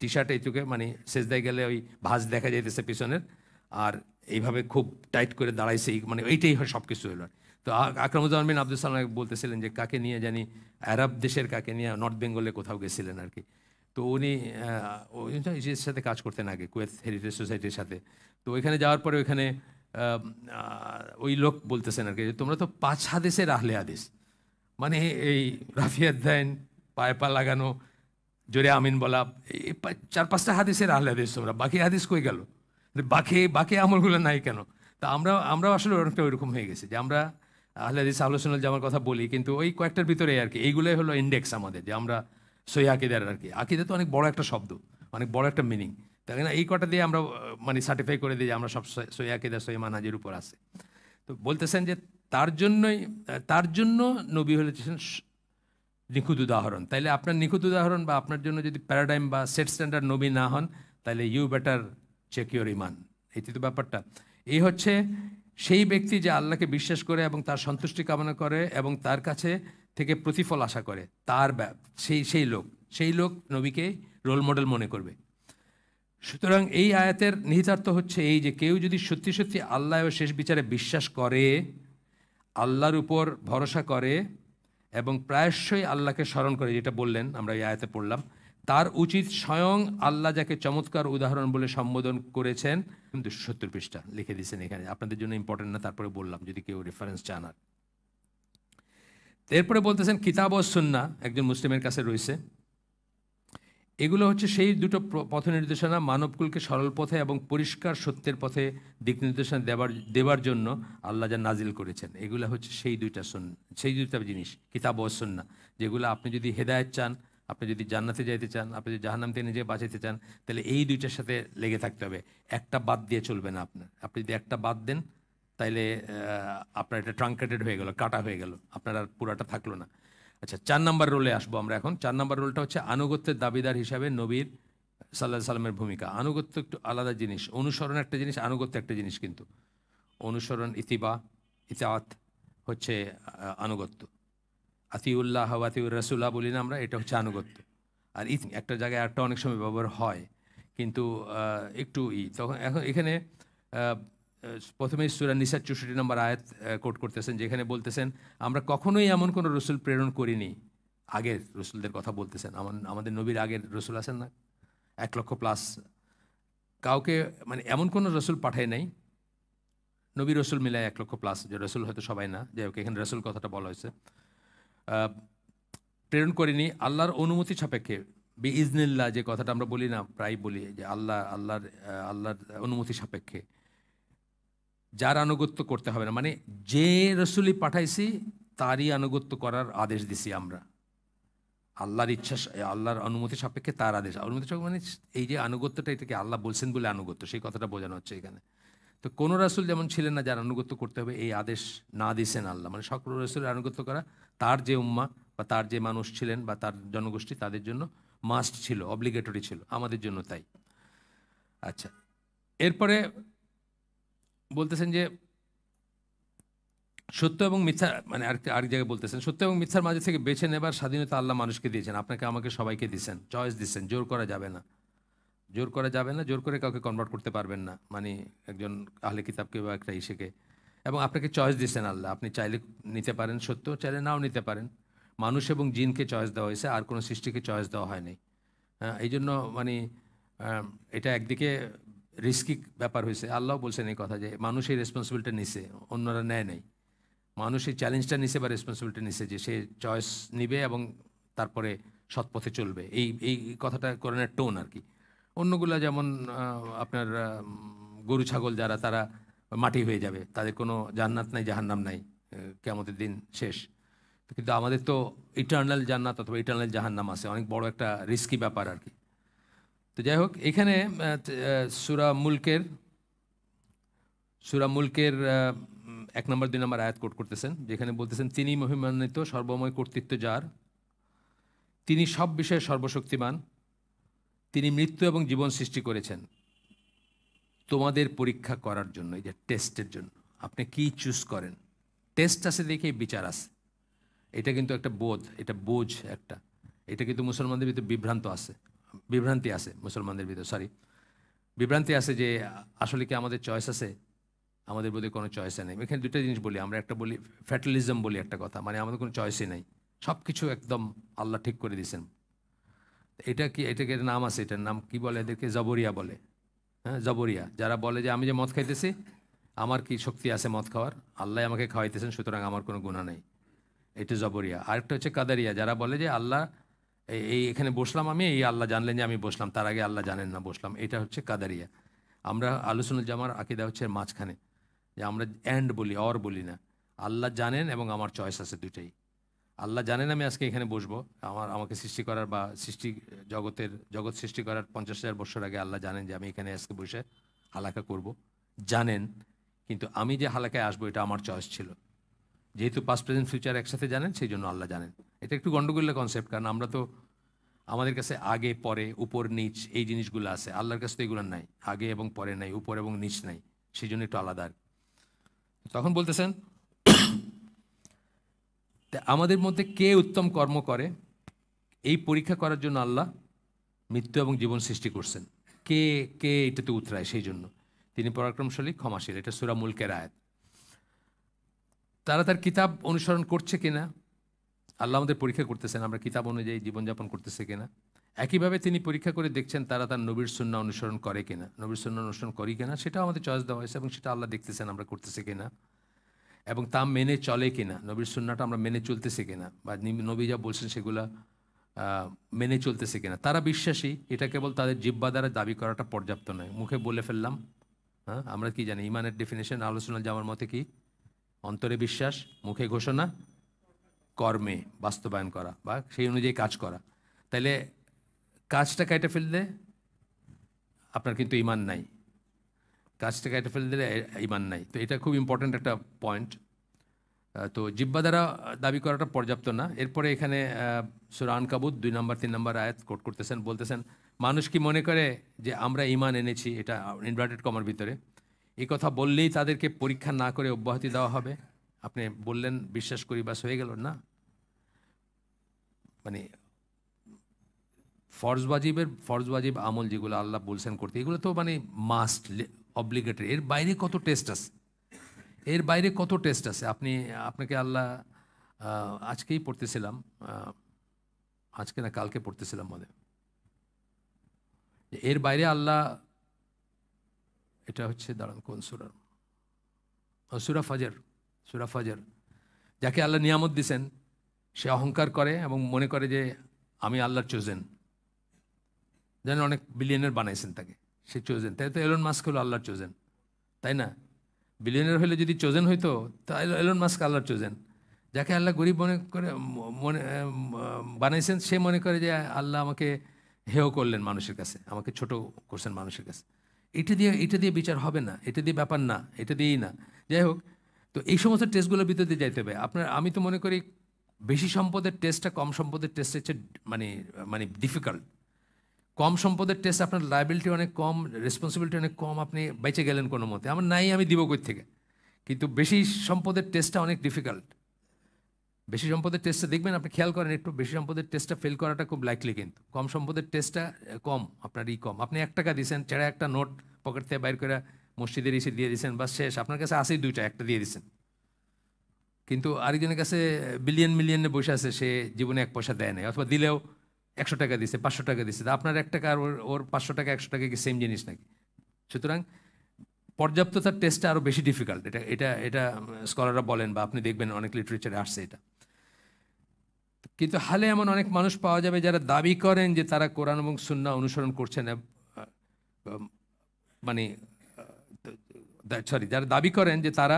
টি শার্ট এইটুকে, মানে সেজদায় গেলে ওই ভাঁজ দেখা যাইতেছে পিছনের, আর এইভাবে খুব টাইট করে দাঁড়াইছে, মানে এইটাই হয় সব কিছু হলো। তো আকরামুজ্জামান বিন আব্দুল সালাম বলতেছিলেন যে কাকে নিয়ে জানি, আরব দেশের কাকে নিয়ে নর্থ বেঙ্গলে কোথাও গেছিলেন আর কি। তো উনি ইসের সাথে কাজ করতেন আগে, কুয়েত হেরিটেজ সোসাইটির সাথে। তো ওইখানে যাওয়ার পরে ওইখানে ওই লোক বলতেছেন আর কি, তোমরা তো 5 হাদিসের আহলে হাদিস, মানে এই রাফিয়াত দেন, পায়ে পা লাগানো, জোরে আমিন বলা, এই 4-5টা হাদিসের আহলে হাদিস তোমরা, বাকি হাদিস কই গেল? বাকি আমলগুলো নাই কেন? তা আমরাও আসলে অনেকটা ওইরকম হয়ে গেছি, যে আমরা আহলে হাদিস আহলে সুন্নাত জামার কথা বলি, কিন্তু ওই কয়েকটার ভিতরে আর কি, এইগুলোই হলো ইন্ডেক্স আমাদের, যে আমরা সহি আকিদার আর কি। আকিদা তো অনেক বড় একটা শব্দ, অনেক বড় একটা মিনিং, তাই না? এই কটা দিয়ে আমরা মানে সার্টিফাই করে দিই যে আমরা সব সহি আকিদা, সহি মানহাজের উপর আছে। তো বলতেছেন যে তার জন্য নবী হলেছেন নিখুঁত উদাহরণ। তাইলে আপনার নিখুঁত উদাহরণ বা আপনার জন্য যদি প্যারাডাইম বা সেট স্ট্যান্ডার্ড নবী না হন, তাহলে ইউ বেটার চেক ইউর ইমান। এই তো ব্যাপারটা। এই হচ্ছে সেই ব্যক্তি যে আল্লাহকে বিশ্বাস করে এবং তার সন্তুষ্টি কামনা করে এবং তার কাছে থেকে প্রতিফল আশা করে, তার সেই লোক নবীকে রোল মডেল মনে করবে। সুতরাং এই আয়াতের নিহিতার্থ হচ্ছে এই, যে কেউ যদি সত্যি সত্যি আল্লাহ ও শেষ বিচারে বিশ্বাস করে, আল্লাহর উপর ভরসা করে এবং প্রায়শই আল্লাহকে স্মরণ করে, যেটা বললেন আমরা এই আয়াতে পড়লাম, তার উচিত স্বয়ং আল্লাহ যাকে চমৎকার উদাহরণ বলে সম্বোধন করেছেন, 270 পৃষ্ঠা লিখে দিয়েছেন এখানে, আপনাদের জন্য ইম্পর্টেন্ট না, তারপরে বললাম যদি কেউ রেফারেন্স চান। আর এরপরে বলতেছেন কিতাব ও সুন্নাহ একজন মুসলিমের কাছে রয়েছে। এগুলো হচ্ছে সেই দুটো পথ নির্দেশনা, মানবকুলকে সরল পথে এবং পরিষ্কার সত্যের পথে দিক নির্দেশনা দেবার জন্য আল্লাহ যা নাজিল করেছেন। এগুলো হচ্ছে সেই দুইটা জিনিস, কিতাব ও সুন্নাহ, যেগুলো আপনি যদি হেদায়েত চান, আপনি যদি জান্নাতে যাইতে চান, আপনি যদি জাহান্নাম থেকে নিজে বাঁচাইতে চান, তাহলে এই দুইটার সাথে লেগে থাকতে হবে। একটা বাদ দিয়ে চলবে না আপনার। আপনি যদি একটা বাদ দেন, তাইলে আপনার এটা ট্রাঙ্কেটেড হয়ে গেল, কাটা হয়ে গেল, আপনার আর পুরাটা থাকলো না। আচ্ছা, 4 নম্বর রোলে আসবো আমরা এখন। 4 নম্বর রোলটা হচ্ছে আনুগত্যের দাবিদার হিসাবে নবীর সাল্লাল্লাহু আলাইহি সাল্লামের ভূমিকা। আনুগত্য একটু আলাদা জিনিস, অনুসরণ একটা জিনিস, আনুগত্য একটা জিনিস। কিন্তু অনুসরণ, ইতাআত হচ্ছে আনুগত্য। আতিউল্লাহ ওয়া আতিউর রাসূলা বলি না আমরা, এটা হচ্ছে আনুগত্য। আর একটা জায়গায় একটা অনেক সময় ব্যবহার হয়, কিন্তু একটু তখন এখন এখানে প্রথমে সূরা নিসার 64 নম্বর আয়াত কোট করতেছেন, যেখানে বলতেছেন আমরা কখনোই এমন কোনো রসুল প্রেরণ করিনি আগের রসুলদের কথা বলতেছেন, আমাদের নবীর আগের রসুল আছেন না 1,00,000+ কাউকে, মানে এমন কোনো রসুল পাঠায় নাই, নবী রসুল মিলায় 1,00,000+, যে রসুল হয়তো সবাই না, যাই হোক এখানে রসুল কথাটা বলা হয়েছে, প্রেরণ করিনি আল্লাহর অনুমতি সাপেক্ষে। বিইজনিল্লাহ যে কথাটা আমরা বলি না, প্রায় বলি যে আল্লাহর অনুমতি সাপেক্ষে, যার আনুগত্য করতে হবে না, মানে যে রসুলই পাঠাইছি তারই আনুগত্য করার আদেশ দিছি আমরা, আল্লাহর ইচ্ছা, আল্লাহর অনুমতি সাপেক্ষে তার আদেশ। অনুমতি সাপেক্ষে মানে এই যে আনুগত্যটা, এটাকে আল্লাহ বলছেন বলে আনুগত্য, সেই কথাটা বোঝানো হচ্ছে এখানে। তো কোনো রাসূল যেমন ছিলেন না যার আনুগত্য করতে হবে, এই আদেশ না দিয়েছেন আল্লাহ, মানে সকল রাসূলের আনুগত্য করা তার যে উম্মাহ বা তার যে মানুষ ছিলেন বা তার জনগোষ্ঠী, তাদের জন্য মাস্ট ছিল, অব্লিগেটরি ছিল, আমাদের জন্য তাই। আচ্ছা, এরপরে বলতেছেন যে সত্য এবং মিথ্যা, মানে আরেক জায়গায় বলতেছেন সত্য এবং মিথ্যার মাঝে থেকে বেছে নেবার স্বাধীনতা আল্লাহ মানুষকে দিয়েছেন, আপনাকে আমাকে সবাইকে দিয়েছেন, চয়েস দিচ্ছেন, জোর করা যাবে না, জোর করা যাবে না, জোর করে কাউকে কনভার্ট করতে পারবেন না, মানে একজন আহলে কিতাবকে বা একটা ইসেকে। এবং আপনাকে চয়েস দিচ্ছেন আল্লাহ, আপনি চাইলে নিতে পারেন সত্য, চাইলে নাও নিতে পারেন। মানুষ এবং জিনকে চয়েস দেওয়া হয়েছে, আর কোনো সৃষ্টিকে চয়েস দেওয়া হয়নি। হ্যাঁ, এই জন্য মানে এটা একদিকে রিস্কি ব্যাপার হয়েছে, আল্লাহ বলছেন এই কথা যে মানুষ এই রেসপন্সিবিলিটি নিছে, অন্যরা নেয় নাই। মানুষ এই চ্যালেঞ্জটা নিছে বা রেসপন্সিবিলিটি নিছে যে সে চয়েস নিবে এবং তারপরে সৎপথে চলবে, এই কথাটা কোরআনের টোন আর কি। অন্যগুলা যেমন আপনার গরু ছাগল যারা, তারা মাটি হয়ে যাবে, তাদের কোনো জান্নাত নাই, জাহান্নাম নাই, কিয়ামতের দিন শেষ। কিন্তু আমাদের তো ইটার্নাল জান্নাত অথবা ইটার্নাল জাহান্নাম আছে, অনেক বড় একটা রিস্কি ব্যাপার আর কি। তো যাই হোক, এখানে সূরা মুলকের 1 নম্বর 2 নম্বর আয়াত কোট করতেছেন, যেখানে বলতেছেন তিনি মহিমান্বিত, সর্বময় কর্তৃত্ব যার, তিনি সব বিষয়ে সর্বশক্তিমান, তিনি মৃত্যু এবং জীবন সৃষ্টি করেছেন তোমাদের পরীক্ষা করার জন্য, এই যে টেস্টের জন্য, আপনি কি চুজ করেন। টেস্ট আছে দেখেই বিচার আছে, এটা কিন্তু একটা বোধ, এটা বোঝ একটা, এটা কিন্তু মুসলমানদের ভিতরে বিভ্রান্তি আছে মুসলমানদের ভিতরে, বিভ্রান্তি আছে যে আসলে কি আমাদের চয়েস আছে, আমাদের বোধে কোনো চয়েসে নেই। এখানে দুটো জিনিস বলি, আমরা একটা বলি ফ্যাটালিজম বলি একটা কথা, মানে আমাদের কোনো চয়েসই নেই, সব কিছু একদম আল্লাহ ঠিক করে দিয়েছেন। এটাকে নাম আছে, এটার নাম কি বলে, এদেরকে জবরিয়া বলে। হ্যাঁ, জবরিয়া, যারা বলে যে আমি যে মদ খাইতেছি, আমার কি শক্তি আছে মদ খাওয়ার, আল্লাহ আমাকে খাওয়াইতেছেন, সুতরাং আমার কোনো গুনাহ নেই, এটা জবরিয়া। আরেকটা হচ্ছে কাদারিয়া, যারা বলে যে আল্লাহ এখানে বসলাম আমি, এই আল্লাহ জানলেন যে আমি বসলাম, তার আগে আল্লাহ জানেন না বসলাম, এটা হচ্ছে কাদারিয়া। আমরা আহলে সুন্নাত জামার আকীদা হচ্ছে মাঝখানে, যে আমরা অ্যান্ড বলি, অর বলি না, আল্লাহ জানেন এবং আমার চয়েস আছে দুইটাই। আল্লাহ জানেন আমি আজকে এখানে বসবো, আমাকে সৃষ্টি করার বা জগৎ সৃষ্টি করার 50,000 বছর আগে আল্লাহ জানেন যে আমি এখানে আজকে বসে হালাকা করব, জানেন। কিন্তু আমি যে হালাকায় আসবো এটা আমার চয়েস ছিল, যেহেতু পাস্ট প্রেজেন্ট ফিউচার একসাথে জানেন, সেই জন্য আল্লাহ জানেন। এটা একটু গন্ডগোলের কনসেপ্ট, কারণ আমরা তো, আমাদের কাছে আগে পরে উপর নিচ এই জিনিসগুলো আছে, আল্লাহর কাছে তো এগুলো নাই, আগে এবং পরে নাই, উপর এবং নিচ নাই, সেই জন্য একটু আলাদা। তখন বলতেছেন আমাদের মধ্যে কে উত্তম কর্ম করে, এই পরীক্ষা করার জন্য আল্লাহ মৃত্যু এবং জীবন সৃষ্টি করছেন। কে কে এটাতে উতরায়, সেই জন্য তিনি পরাক্রমশালী, ক্ষমাশীল, এটা সূরা মুলকের আয়াত। তারা তার কিতাব অনুসরণ করছে কিনা, আল্লাহ আমাদের পরীক্ষা করতেছেন আমরা কিতাব অনুযায়ী জীবনযাপন করতেছে কিনা। একইভাবে তিনি পরীক্ষা করে দেখছেন তারা তার নবীর সুন্নাহ অনুসরণ করে কিনা, নবীর সুন্নাহ অনুসরণ করি কিনা, সেটাও আমাদের চয়েস দেওয়া হয়েছে এবং সেটা আল্লাহ দেখতেছেন আমরা করতেছে কিনা, এবং তা মেনে চলে কিনা, নবীর সুন্নাহটা আমরা মেনে চলতেছে কিনা, বা নবী যা বলছেন সেগুলা মেনে চলতেছে কিনা। তারা বিশ্বাসী, এটা কেবল তাদের জিহ্বা দ্বারা দাবি করাটা পর্যাপ্ত নয়, মুখে বলে ফেললাম। হ্যাঁ, আমরা কি জানি ইমানের ডেফিনেশন আহলে সুন্নাত জামার মতে কি, অন্তরে বিশ্বাস, মুখে ঘোষণা, কর্মে বাস্তবায়ন করা বা সেই অনুযায়ী কাজ করা। তাইলে কাজটা কেটে ফেললে আপনার কিন্তু ইমান নাই, কাজটা কেটে ফেলে দিলে ইমান নাই। তো এটা খুব ইম্পর্ট্যান্ট একটা পয়েন্ট। তো জিহ্বা দ্বারা দাবি করাটা পর্যাপ্ত না। এরপরে এখানে সূরা আনকাবুত 2 নম্বর 3 নম্বর আয়াত কোট করতেছেন, বলতেছেন মানুষ কি মনে করে যে আমরা ইমান এনেছি, এটা ইনভার্টেড কমার ভিতরে, এই কথা বললেই তাদেরকে পরীক্ষা না করে অব্যাহতি দেওয়া হবে। আপনি বললেন বিশ্বাস করি বাস হয়ে গেল না, মানে ফরজ ওয়াজিব আমল যেগুলো আল্লাহ বলছেন করতে, এগুলো তো মানে মাস্ট, অব্লিগেটরি। এর বাইরে কত টেস্ট আছে, আপনাকে আল্লাহ, আজকেই পড়তেছিলাম আজকে না কালকে পড়তেছিলাম মনে, এর বাইরে আল্লাহ, এটা হচ্ছে দাঁড়ান কোন সূরা, সূরা ফাজর, সূরা ফাজর, যাকে আল্লাহ নিয়ামত দিছেন সে অহংকার করে এবং মনে করে যে আমি আল্লাহর চোজেন। যেন অনেক বিলিয়নের বানাইছেন তাকে, সে চোজেন। তাই তো এলন মাস্ক হলো আল্লাহর চোজেন, তাই না? বিলিয়নের হলে যদি চোজেন হইতো তাহলে এলন মাস্ক আল্লাহর চোজেন। যাকে আল্লাহ গরিব মনে করে মনে বানাইছেন, সে মনে করে যে আল্লাহ আমাকে হেয় করলেন মানুষের কাছে, আমাকে ছোট করছেন মানুষের কাছে। এটা দিয়ে বিচার হবে না, এটা দিয়ে ব্যাপার না, এটা দিয়েই না। যাই হোক, তো এই সমস্ত টেস্টগুলোর ভিতর দিয়ে যাইতে হবে আপনার। আমি তো মনে করি বেশি সম্পদের টেস্টটা কম সম্পদের টেস্টের হচ্ছে মানে মানে ডিফিকাল্ট। কম সম্পদের টেস্ট আপনার লায়াবিলিটি অনেক কম, রেসপন্সিবিলিটি অনেক কম, আপনি বেঁচে গেলেন কোনো মতে, আমার নাই আমি দিব কই থেকে। কিন্তু বেশি সম্পদের টেস্টটা অনেক ডিফিকাল্ট। বেশি সম্পদের টেস্টটা দেখবেন, আপনি খেয়াল করেন একটু, বেশি সম্পদের টেস্টটা ফেল করাটা খুব লাইকলি, কিন্তু কম সম্পদের টেস্টটা কম, আপনার কম। আপনি 1 টাকা দিয়েছেন, ছেড়ে একটা নোট পকেট থেকে বাইর করে মসজিদের এসে দিয়ে দিয়েছেন, বা শেষ, আপনার কাছে আসেই 2টা, একটা দিয়ে দিয়েছেন। কিন্তু আরেকজনের কাছে বিলিয়ন মিলিয়নে বসে আছে, সে জীবনে 1 পয়সা দেয় নাই, অথবা দিলেও 100 টাকা দিছে, 500 টাকা দিছে। আপনার 1 টাকা আর ওর 500 টাকা 100 টাকা কি সেম জিনিস নাকি? সুতরাং পর্যাপ্ততার টেস্টটা আরও বেশি ডিফিকাল্ট। এটা এটা এটা স্কলাররা বলেন, বা আপনি দেখবেন অনেক লিটারেচারে আসছে এটা। কিন্তু হালে এমন অনেক মানুষ পাওয়া যাবে যারা দাবি করেন যে তারা কোরআন এবং সুন্নাহ অনুসরণ করছেন, মানে যারা দাবি করেন যে তারা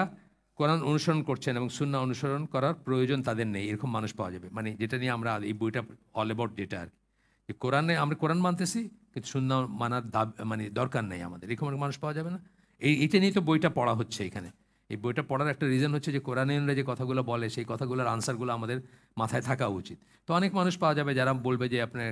কোরআন অনুসরণ করছেন এবং সুন্নাহ অনুসরণ করার প্রয়োজন তাদের নেই, এরকম মানুষ পাওয়া যাবে। মানে যেটা নিয়ে আমরা এই বইটা অল অ্যাবাউট, যেটা আর কি, কোরআনে আমরা কোরআন মানতেছি কিন্তু সুন্নাহ মানার মানে দরকার নেই আমাদের, এরকম অনেক মানুষ পাওয়া যাবে না। এইটা নিয়ে তো বইটা পড়া হচ্ছে এখানে। এই বইটা পড়ার একটা রিজন হচ্ছে যে কোরআনীরা যে কথাগুলো বলে, সেই কথাগুলোর আনসারগুলো আমাদের মাথায় থাকা উচিত। তো অনেক মানুষ পাওয়া যাবে যারা বলবে যে আপনার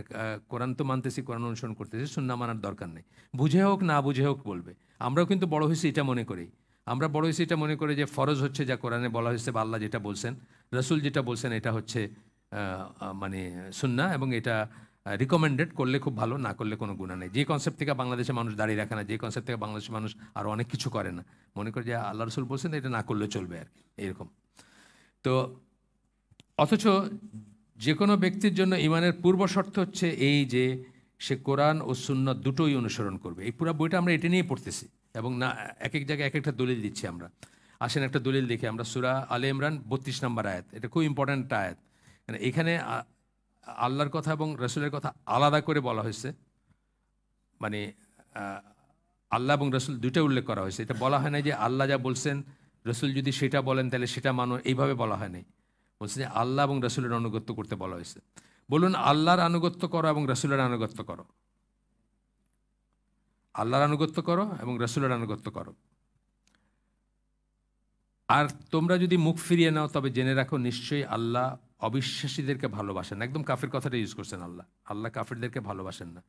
কোরআন তো মানতেছি, কোরআন অনুসরণ করতেছি, সুন্নাহ মানার দরকার নেই। বুঝে হোক না বুঝে হোক বলবে। আমরাও কিন্তু বড় হয়েছি এটা মনে করি, আমরা বড় হয়েছি এটা মনে করি যে ফরজ হচ্ছে যা কোরআনে বলা হয়েছে, বা আল্লাহ যেটা বলছেন, রসুল যেটা বলছেন, এটা হচ্ছে মানে সুন্নাহ, এবং এটা রিকমেন্ডেড, করলে খুব ভালো, না করলে কোনো গুণা নেই। যে কনসেপ্ট থেকে বাংলাদেশে মানুষ দাঁড়িয়ে রাখে না, যে কনসেপ্ট থেকে বাংলাদেশের মানুষ আরও অনেক কিছু করে না, মনে করে যে আল্লাহ রসুল বলছেন এটা না করলে চলবে আর কি, এরকম। তো অথচ যে কোনো ব্যক্তির জন্য ইমানের পূর্ব শর্ত হচ্ছে এই যে সে কোরআন ও সুন্নাহ দুটোই অনুসরণ করবে। এই পুরো বইটা আমরা এটা নিয়েই পড়তেছি, এবং না এক এক জায়গায় এক একটা দলিল দিচ্ছি আমরা। আসেন একটা দলিল দেখি আমরা, সূরা আলে ইমরান 32 নম্বর আয়াত। এটা খুব ইম্পর্ট্যান্ট আয়াত। এখানে আল্লাহর কথা এবং রসুলের কথা আলাদা করে বলা হয়েছে, মানে আল্লাহ এবং রসুল দুইটা উল্লেখ করা হয়েছে। এটা বলা হয় না যে আল্লাহ যা বলছেন রসুল যদি সেটা বলেন তাহলে সেটা মানো, এইভাবে বলা হয় নাই। বলছে যে আল্লাহ এবং রসুলের আনুগত্য করতে বলা হয়েছে। বলুন, আল্লাহর আনুগত্য করো এবং রসুলের আনুগত্য করো, আল্লাহর আনুগত্য করো এবং রসুলের আনুগত্য করো। আর তোমরা যদি মুখ ফিরিয়ে নাও তবে জেনে রাখো নিশ্চয়ই আল্লাহ অবিশ্বাসীদেরকে ভালোবাসেন। একদম কাফের কথাটা ইউজ করছেন আল্লাহ, আল্লাহ কাফেরদেরকে ভালোবাসেন না।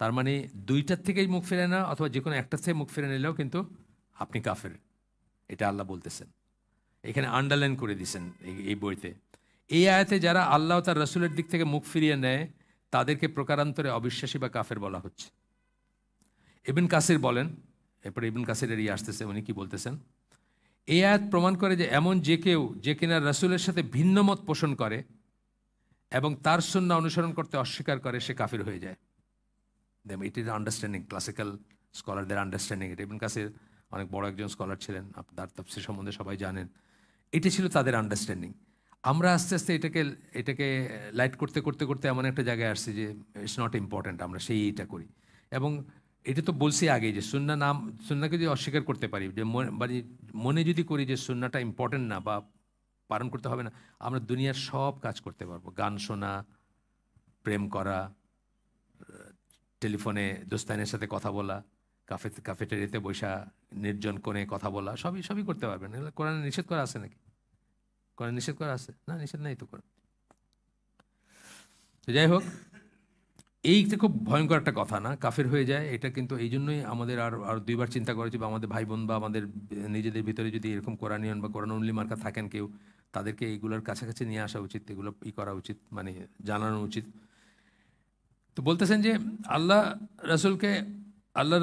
তার মানে দুইটার থেকেই মুখ ফিরে না, অথবা যে কোনো একটার থেকে মুখ ফিরে নিলেও কিন্তু আপনি কাফের, এটা আল্লাহ বলতেছেন। এখানে আন্ডারলাইন করে দিয়েছেন এই বইতে। এই আয়াতে যারা আল্লাহ তার রসুলের দিক থেকে মুখ ফিরিয়ে নেয় তাদেরকে প্রকারান্তরে অবিশ্বাসী বা কাফের বলা হচ্ছে। ইবন কাসির বলেন, এরপরে ইবন কাসিরের আসতেছে, উনি কি বলতেছেন, এই আয়াত প্রমাণ করে যে এমন যে কেউ যে কিনা রসুলের সাথে ভিন্ন মত পোষণ করে এবং তার সুন্নাহ অনুসরণ করতে অস্বীকার করে, সে কাফির হয়ে যায়। ইট ইজ আন্ডারস্ট্যান্ডিং, ক্লাসিক্যাল স্কলারদের আন্ডারস্ট্যান্ডিং। ইবন কাসির অনেক বড় একজন স্কলার ছিলেন, আপনার তাফসীর সম্বন্ধে সবাই জানেন। এটি ছিল তাদের আন্ডারস্ট্যান্ডিং। আমরা আস্তে আস্তে এটাকে লাইট করতে করতে করতে এমন একটা জায়গায় আসছি যে ইটস নট ইম্পর্ট্যান্ট, আমরা এইটা করি। এবং এটা তো বলছি আগেই যে সুন্নাহকে যদি অস্বীকার করতে পারি, যে মনে যদি করি যে সুন্নাহটা ইম্পর্ট্যান্ট না বা পালন করতে হবে না, আমরা দুনিয়ার সব কাজ করতে পারবো। গান শোনা, প্রেম করা, টেলিফোনে দোস্তানের সাথে কথা বলা, কাফেটেরিয়াতে বসা নির্জন কোণে কথা বলা, সবই করতে পারবেন। এগুলো কোরআনে নিষেধ করা আছে নাকি? কোরআনে নিষেধ করা আছে না? নিষেধ নাই তো কোরআন। তো যাই হোক, এইটা খুব ভয়ঙ্কর একটা কথা না, কাফের হয়ে যায় এটা। কিন্তু এই জন্যই আমাদের আর দুইবার চিন্তা করা উচিত, বা আমাদের ভাই বোন বা আমাদের নিজেদের ভিতরে যদি এরকম কোরআনিয়ন বা কোরআন অনলি মার্কা থাকেন কেউ, তাদেরকে এইগুলোর কাছাকাছি নিয়ে আসা উচিত, এগুলো করা উচিত, মানে জানানো উচিত। তো বলতেছেন যে আল্লাহ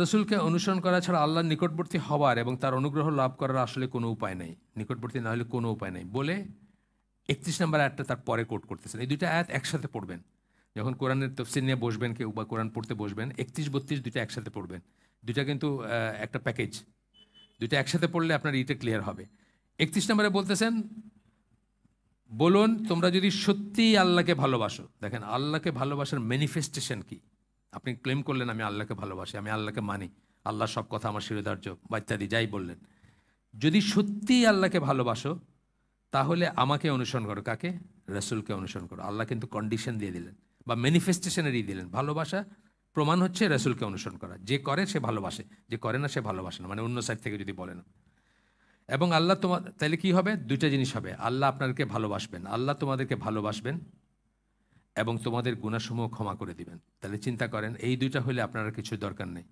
রসুলকে অনুসরণ করা ছাড়া আল্লাহর নিকটবর্তী হওয়ার এবং তার অনুগ্রহ লাভ করার আসলে কোনো উপায় নেই, নিকটবর্তী না হলে কোনো উপায় নেই বলে 31 নম্বর আয়াতটা তার পরে কোট করতেছেন। এই দুইটা আয়াত একসাথে পড়বেন। যখন কোরআনের তফসির নিয়ে বসবেন কেউ বা কোরআন পড়তে বসবেন, 31-32 দুইটা একসাথে পড়বেন। দুইটা কিন্তু একটা প্যাকেজ, দুইটা একসাথে পড়লে আপনার ইটা ক্লিয়ার হবে। 31 নম্বরে বলতেছেন, বলুন তোমরা যদি সত্যিই আল্লাহকে ভালোবাসো। দেখেন, আল্লাহকে ভালোবাসার ম্যানিফেস্টেশন কি? আপনি ক্লেম করলেন আমি আল্লাহকে ভালোবাসি, আমি আল্লাহকে মানি, আল্লাহর সব কথা আমার শিরোধার্য বা ইত্যাদি যাই বললেন। যদি সত্যিই আল্লাহকে ভালোবাসো তাহলে আমাকে অনুসরণ করো। কাকে? রাসূলকে অনুসরণ করো। আল্লাহ কিন্তু কন্ডিশন দিয়ে দিলেন বা ম্যানিফেস্টেশনেরই দিলেন। ভালোবাসা প্রমাণ হচ্ছে রাসূলকে অনুসরণ করা। যে করে সে ভালোবাসে, যে করে না সে ভালোবাসে না, মানে অন্য সাইড থেকে যদি বলে না। এবং আল্লাহ তাহলে কি হবে? দুইটা জিনিস হবে। আল্লাহ আপনাদেরকে ভালোবাসবেন, আল্লাহ তোমাদেরকে ভালোবাসবেন এবং তোমাদের গুনাহসমূহ ক্ষমা করে দিবেন। তাহলে চিন্তা করেন, এই দুইটা হলে আপনার কিছু দরকার নেই।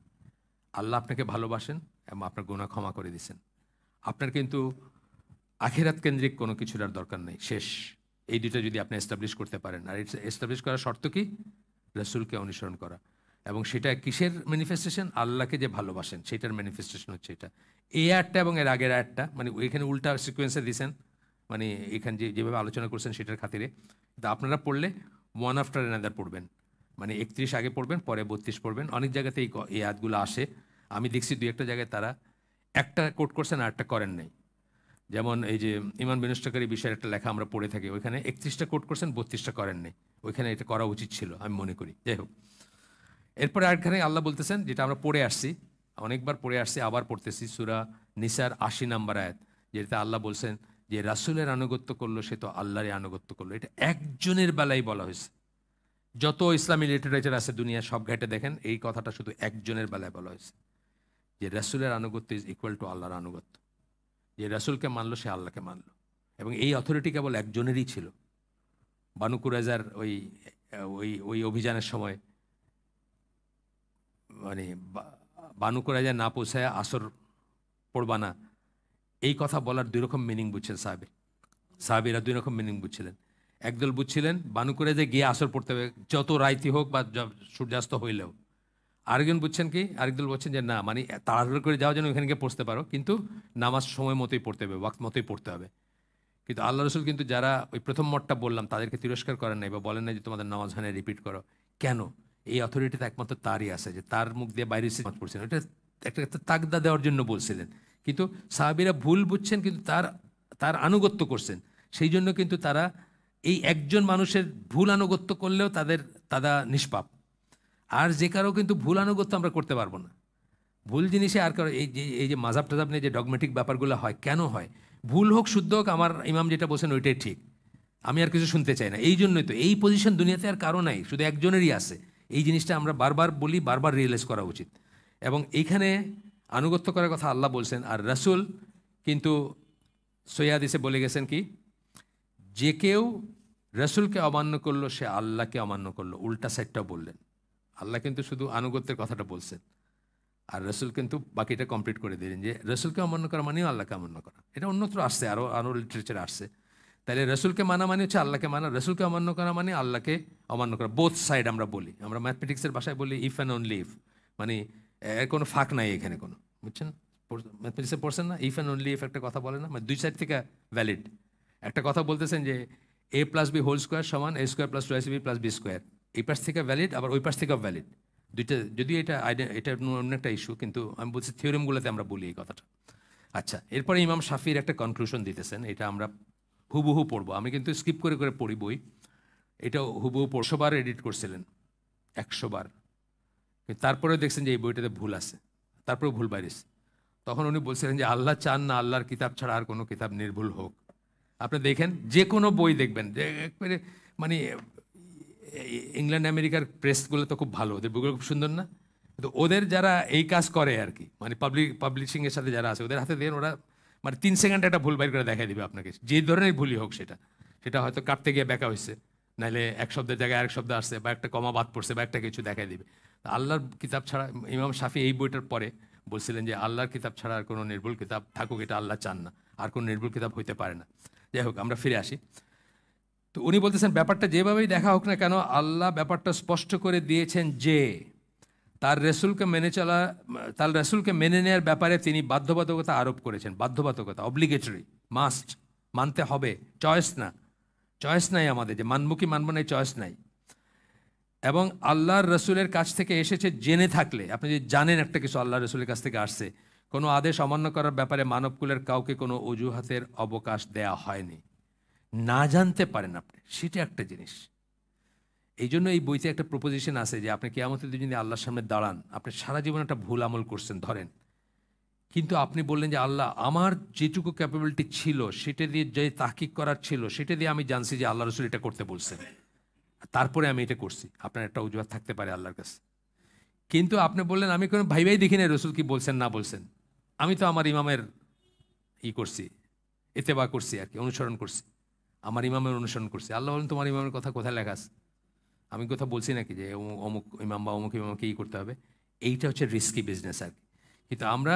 আল্লাহ আপনাকে ভালোবাসেন এবং আপনার গুনাহ ক্ষমা করে দিয়েছেন। আপনার কিন্তু আখিরাত কেন্দ্রিক কোনো কিছুর আর দরকার নেই, শেষ। এই দুইটা যদি আপনি এস্টাবলিশ করতে পারেন, আর এস্টাবলিশ করার শর্ত কি? রাসূলকে অনুসরণ করা। এবং সেটা কিসের ম্যানিফেস্টেশন? আল্লাহকে যে ভালোবাসেন সেটার ম্যানিফেস্টেশন হচ্ছে এটা। এই আয়াতটা এবং এর আগের আয়াতটা, মানে ওইখানে উল্টা সিকোয়েন্সে দিয়েছেন, মানে এখানে যেভাবে আলোচনা করছেন সেটার খাতিরে। কিন্তু আপনারা পড়লে ওয়ান আফটার অ্যানাদার পড়বেন, মানে 31 আগে পড়বেন, পরে 32 পড়বেন। অনেক জায়গাতে এই আয়াতগুলো আসে। আমি দেখছি দুই একটা জায়গায় তারা একটা কোট করছেন আর একটা করেন নাই। যেমন এই যে ইমান বিনষ্টকারী বিষয়ের একটা লেখা আমরা পড়ে থাকি, ওইখানে 31টা কোট করছেন, 32টা করেন নাই। ওইখানে এটা করা উচিত ছিল আমি মনে করি। যাই হোক, এরপরে আরেকখানে আল্লাহ বলতেছেন, যেটা আমরা পড়ে আসছি, অনেকবার পড়ে আসছি, আবার পড়তেছি, সূরা নিসার 80 নম্বর আয়াত, যেটাতে আল্লাহ বলছেন যে রাসূলের আনুগত্য করলো সে তো আল্লাহরই আনুগত্য করলো। এটা একজনের বেলায় বলা হয়েছে। যত ইসলামী লিটারেচার আছে দুনিয়া সব ঘেটে দেখেন, এই কথাটা শুধু একজনের বেলায় বলা হয়েছে, যে রাসূলের আনুগত্য ইজ ইকুয়াল টু আল্লাহর আনুগত্য। যে রাসূলকে মানলো সে আল্লাহকে মানলো। এবং এই অথরিটি কেবল একজনেরই ছিল। বানু কুরাইজার ওই ওই ওই অভিযানের সময়, মানে বানু কুরাইজা না পৌঁছায় আসর পড়বা না, এই কথা বলার দুই রকম মিনিং বুঝছেন সাহাবীরা দুই রকম মিনিং বুঝছিলেন। একদল বুঝছিলেন বানু কুরাইজা গিয়ে আসর পড়তে হবে, যত রাইতি হোক বা সূর্যাস্ত হইলেও। আরেকজন বুঝছেন কি, আরেকদল বলছেন যে না, মানে তাড়াহুড়ো করে যাওয়া যেন ওখানে গিয়ে পড়তে পারো, কিন্তু নামাজ সময় মতোই পড়তে হবে, ওয়াক্ত মতোই পড়তে হবে। কিন্তু আল্লাহ রসুল কিন্তু যারা ওই প্রথম মতটা বললাম তাদেরকে তিরস্কার করেন নাই বা বলেন নাই যে তোমাদের নামাজ হয় না, রিপিট করো। কেন? এই অথরিটিতে একমাত্র তারই আছে, যে তার মুখ দিয়ে বাইরে নামাজ পড়ছেন। এটা একটা তাকদা দেওয়ার জন্য বলছিলেন। কিন্তু সাহাবীরা ভুল বুঝছেন, কিন্তু তার আনুগত্য করছেন। সেই জন্য কিন্তু তারা এই একজন মানুষের ভুল আনুগত্য করলেও তারা নিষ্পাপ। আর যে কারো কিন্তু ভুল আনুগত্য আমরা করতে পারবো না। ভুল জিনিসে আর কারো এই যে মাজাব টাজাব নিয়ে যে ডগমেটিক ব্যাপারগুলো হয়, কেন হয়? ভুল হোক শুদ্ধ হোক, আমার ইমাম যেটা বলছেন ওইটাই ঠিক, আমি আর কিছু শুনতে চাই না। এই জন্যই তো এই পজিশন দুনিয়াতে আর কারো নাই, শুধু একজনেরই আছে। এই জিনিসটা আমরা বারবার বলি, বারবার রিয়েলাইজ করা উচিত। এবং এইখানে আনুগত্য করার কথা আল্লাহ বলছেন, আর রাসূল কিন্তু সহিহ হাদিসে বলে গেছেন কি, যে কেউ রাসূলকে অমান্য করলো সে আল্লাহকে অমান্য করলো। উল্টা সাইডটাও বললেন। আল্লাহ কিন্তু শুধু আনুগত্যের কথাটা বলছেন, আর রাসূল কিন্তু বাকিটা কমপ্লিট করে দিলেন, যে রাসূলকে অমান্য করা মানেও আল্লাহকে অমান্য করা। এটা অন্যত্র আসছে, আরও লিটারেচারে আসছে। তাহলে রাসূলকে মানা মানে হচ্ছে আল্লাহকে মানা, রাসূলকে অমান্য করা মানে আল্লাহকে অমান্য করা। বোথ সাইড আমরা বলি, আমরা ম্যাথমেটিক্সের ভাষায় বলি ইফ অ্যান্ড অনলি ইফ, মানে এর কোনো ফাঁক নাই এখানে কোনো, বুঝছেন? ম্যাথমেটিক্সে পড়ছেন না, ইফ অ্যান্ড অনলি ইফ একটা কথা বলে না, মানে দুই সাইড থেকে ভ্যালিড একটা কথা বলতেছেন যে a plus B whole square সমান a square plus 2ac plus B square. এই পাশ থেকে ভ্যালিড, আবার ওই পাশ থেকেও ভ্যালিড। দুইটা, যদিও এটা অন্য একটা ইস্যু, কিন্তু আমি বলছি থিওরেমগুলোতে আমরা বলি এই কথাটা। আচ্ছা, এরপরে ইমাম শাফির একটা কনক্লুশন দিতেছেন, এটা আমরা হুবহু পড়বো। আমি কিন্তু স্কিপ করে করে পড়ি বই, এটা হুবহু 100 বার এডিট করছিলেন, 100 বার। কিন্তু তারপরেও দেখছেন যে এই বইটাতে ভুল আছে, তারপরেও ভুল বাইরেছে। তখন উনি বলছিলেন যে আল্লাহ চান না আল্লাহর কিতাব ছাড়া আর কোনো কিতাব নির্ভুল হোক। আপনি দেখেন যে কোনো বই দেখবেন যে একবারে, মানে ইংল্যান্ড আমেরিকার প্রেসগুলো তো খুব ভালো, ওদের বইগুলো খুব সুন্দর না? কিন্তু ওদের যারা এই কাজ করে আর কি, মানে পাবলিশিংয়ের সাথে যারা আছে, ওদের হাতে দিয়ে ওরা মানে 3 সেকেন্ডে একটা ভুল বাইর করে দেখাই দিবে আপনাকে, যে ধরনের ভুলই হোক সেটা হয়তো কাটতে গিয়ে ব্যাকা হয়েছে, নাহলে এক শব্দের জায়গায় আরেক শব্দ আসছে, বা একটা কমা বাদ পড়ছে, বা একটা কিছু দেখাই দিবে। আল্লাহর কিতাব ছাড়া, ইমাম শাফি এই বইটার পরে বলছিলেন যে আল্লাহর কিতাব ছাড়া আর কোনো নির্ভুল কিতাব থাকুক এটা আল্লাহ চান না, আর কোনো নির্ভুল কিতাব হইতে পারে না। যাই হোক, আমরা ফিরে আসি। তো উনি বলতেছেন ব্যাপারটা যেভাবেই দেখা হোক না কেন, আল্লাহ ব্যাপারটা স্পষ্ট করে দিয়েছেন যে তার রাসূলকে মেনে নেওয়ার ব্যাপারে তিনি বাধ্যবাধকতা আরোপ করেছেন। বাধ্যবাধকতা, অব্লিগেটরি, মাস্ট, মানতে হবে, চয়েস নাই আমাদের যে মানবো কি মানবো না, চয়েস নাই। এবং আল্লাহর রসুলের কাছ থেকে এসেছে জেনে থাকলে, আপনি যদি জানেন একটা কিছু আল্লাহ রসুলের কাছ থেকে আসছে, কোনো আদেশ অমান্য করার ব্যাপারে মানবকুলের কাউকে কোনো অজুহাতের অবকাশ দেয়া হয়নি। না জানতে পারেন আপনি, সেটা একটা জিনিস। এই জন্য এই বইতে একটা প্রপোজিশন আছে যে আপনি কিয়ামতের দিন যদি আল্লাহর সামনে দাঁড়ান, আপনি সারা জীবন একটা ভুল আমল করছেন ধরেন, কিন্তু আপনি বললেন যে আল্লাহ আমার যেটুকু ক্যাপাবিলিটি ছিল সেটা দিয়ে, যে তাহকিক করার ছিল সেটা দিয়ে আমি জানছি যে আল্লাহ রসুল এটা করতে বলছেন, তারপরে আমি এটা করছি। আপনার একটা অজুহাত থাকতে পারে আল্লাহর কাছে। কিন্তু আপনি বললেন আমি কোনো ভাইভাই দেখি না রসুল কি বলছেন না বলছেন, আমি তো আমার ইমামের করছি, এতেবা করছি আর কি, অনুসরণ করছি, আমার ইমামের অনুসরণ করছি। আল্লাহ বলেন তোমার ইমামের কথা কোথায় লেখা আছে? আমি কথা বলছি নাকি যে অমুক ইমাম বা অমুক ইমামকে করতে হবে? এইটা হচ্ছে রিস্কি বিজনেস আর কি। কিন্তু আমরা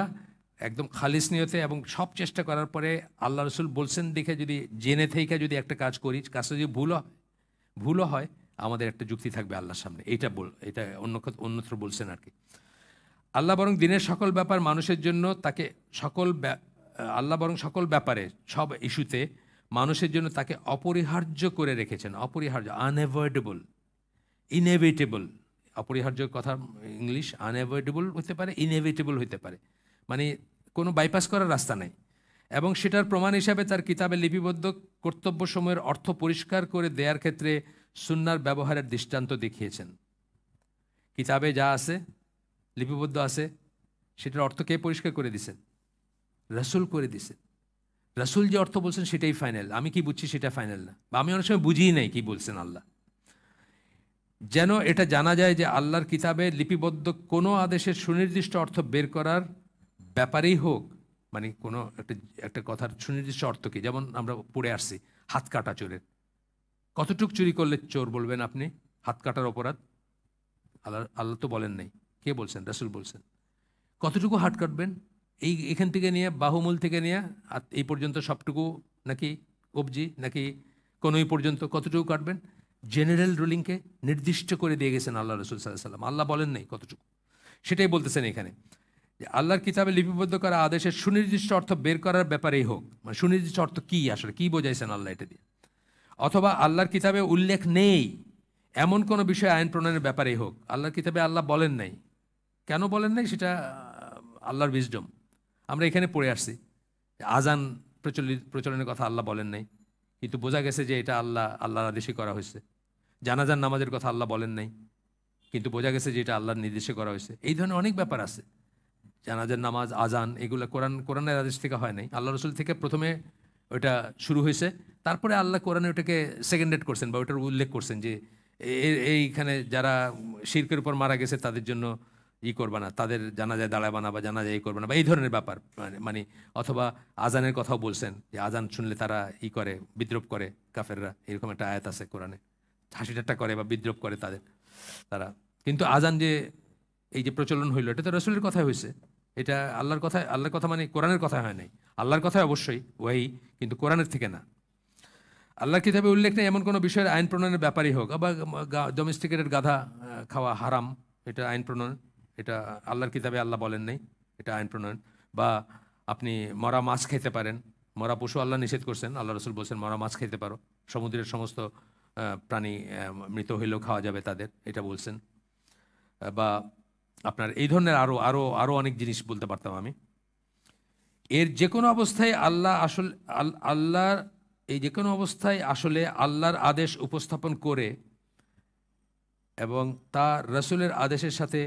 একদম খালিস নিয়তে এবং সব চেষ্টা করার পরে আল্লাহ রসুল বলছেন দেখে যদি জেনে থেকে যদি একটা কাজ করি, কাজটা যদি ভুলও হয়, আমাদের একটা যুক্তি থাকবে আল্লাহর সামনে। এটা অন্যত্র বলছেন আর কি। আল্লাহ বরং দিনের সকল ব্যাপার মানুষের জন্য তাকে আল্লাহ বরং সকল ব্যাপারে, সব ইস্যুতে মানুষের জন্য তাকে অপরিহার্য করে রেখেছেন। অপরিহার্য, আনঅ্যাভয়েডেবল, ইনএভিটেবল। অপরিহার্য কথা ইংলিশ, আনঅ্যাভয়েডেবল হতে পারে, ইনএভিটেবল হতে পারে, মানে কোনো বাইপাস করার রাস্তা নেই। এবং সেটার প্রমাণ হিসাবে তার কিতাবে লিপিবদ্ধ কর্তব্যসমূহের অর্থ পরিষ্কার করে দেওয়ার ক্ষেত্রে সুন্নাহর ব্যবহারের দৃষ্টান্ত দেখিয়েছেন। কিতাবে যা আছে, লিপিবদ্ধ আছে, সেটার অর্থ কে পরিষ্কার করে দিছেন? রাসূল করে দিছেন। রাসূল যে অর্থ বলছেন সেটাই ফাইনাল, আমি কি বুঝছি সেটা ফাইনাল না, বা আমি অনেক সময় বুঝিই নাই কি বলছেন আল্লাহ। যেন এটা জানা যায় যে আল্লাহর কিতাবে লিপিবদ্ধ কোনো আদেশের সুনির্দিষ্ট অর্থ বের করার ব্যাপারেই হোক, মানে কোনো একটা কথার সুনির্দিষ্ট অর্থ কি, যেমন আমরা পড়ে আসছি হাত কাটা চোরের। কতটুক চুরি করলে চোর বলবেন আপনি? হাত কাটার অপরাধ? আল্লাহ তো বলেন নাই, কে বলছেন? রাসূল বলছেন। কতটুকু হাত কাটবেন? এখান থেকে নিয়ে বাহুমূল থেকে নিয়ে এই পর্যন্ত সবটুকু, নাকি কবজি, নাকি কোনোই পর্যন্ত কতটুকু কাটবেন? জেনারেল রুলিংকে নির্দিষ্ট করে দিয়ে গেছেন আল্লাহ রসুল সাল্লাল্লাহু আলাইহি ওয়াসাল্লাম। আল্লাহ বলেন নাই কতটুকু, সেটাই বলতেছেন এখানে যে আল্লাহর কিতাবে লিপিবদ্ধ করা আদেশের সুনির্দিষ্ট অর্থ বের করার ব্যাপারেই হোক, মানে সুনির্দিষ্ট অর্থ কী, আসলে কী বোঝাইছেন আল্লাহ এটা দিয়ে, অথবা আল্লাহর কিতাবে উল্লেখ নেই এমন কোনো বিষয়ে আইন প্রণয়নের ব্যাপারেই হোক। আল্লাহর কিতাবে আল্লাহ বলেন নাই, কেন বলেন নাই সেটা আল্লাহর উইজডম। আমরা এখানে পড়ে আসছি আজান প্রচলনের কথা আল্লাহ বলেন নাই, কিন্তু বোঝা গেছে যে এটা আল্লাহর আদেশে করা হয়েছে। জানাজার নামাজের কথা আল্লাহ বলেন নাই, কিন্তু বোঝা গেছে যে এটা আল্লাহর নির্দেশে করা হয়েছে। এই ধরনের অনেক ব্যাপার আছে। জানাজার নামাজ, আজান, এগুলো কোরআনের আদেশ থেকে হয় নাই, আল্লাহ রসুল থেকে প্রথমে ওইটা শুরু হয়েছে, তারপরে আল্লাহ কোরআনে ওটাকে সেকেন্ডেড করছেন বা ওটার উল্লেখ করছেন যে এইখানে যারা শিরকের উপর মারা গেছে তাদের জন্য করবা না, তাদের জানাজায় দাঁড়াবা না, বা জানাজায় করবে না, বা এই ধরনের ব্যাপার। মানে অথবা আজানের কথাও বলছেন যে আজান শুনলে তারা করে, বিদ্রোপ করে কাফেররা, এরকম একটা আয়াত আছে কোরআনে, হাসি ঠাট্টা করে বা বিদ্রোপ করে তারা। কিন্তু আজান যে এই যে প্রচলন হইল, এটা তো রসুলের কথাই হয়েছে, এটা আল্লাহর কথা মানে কোরআনের কথা হয় নাই। আল্লাহর কথাই অবশ্যই ওয়াহি, কিন্তু কোরআনের থেকে না। আল্লাহর কিতাবে উল্লেখ নেই এমন কোনো বিষয়ের আইন প্রণয়নের ব্যাপারই হোক, আবার ডোমেস্টিকেটেড গাধা খাওয়া হারাম, এটা আইন প্রণয়ন, এটা আল্লাহর কিতাবে আল্লাহ বলেন নাই, এটা আইন প্রণয়ন। বা আপনি মরা মাছ খেতে পারেন, মরা পশু আল্লাহ নিষেধ করছেন, আল্লাহ রসুল বলছেন মরা মাছ খেতে পারো, সমুদ্রের সমস্ত প্রাণী মৃত হইলেও খাওয়া যাবে তাদের, এটা বলছেন। বা আপনার এই ধরনের আরও অনেক জিনিস বলতে পারতাম আমি। এর যে কোনো অবস্থায় আল্লাহর এই যে কোনো অবস্থায় আসলে আল্লাহর আদেশ উপস্থাপন করে এবং তা রসুলের আদেশের সাথে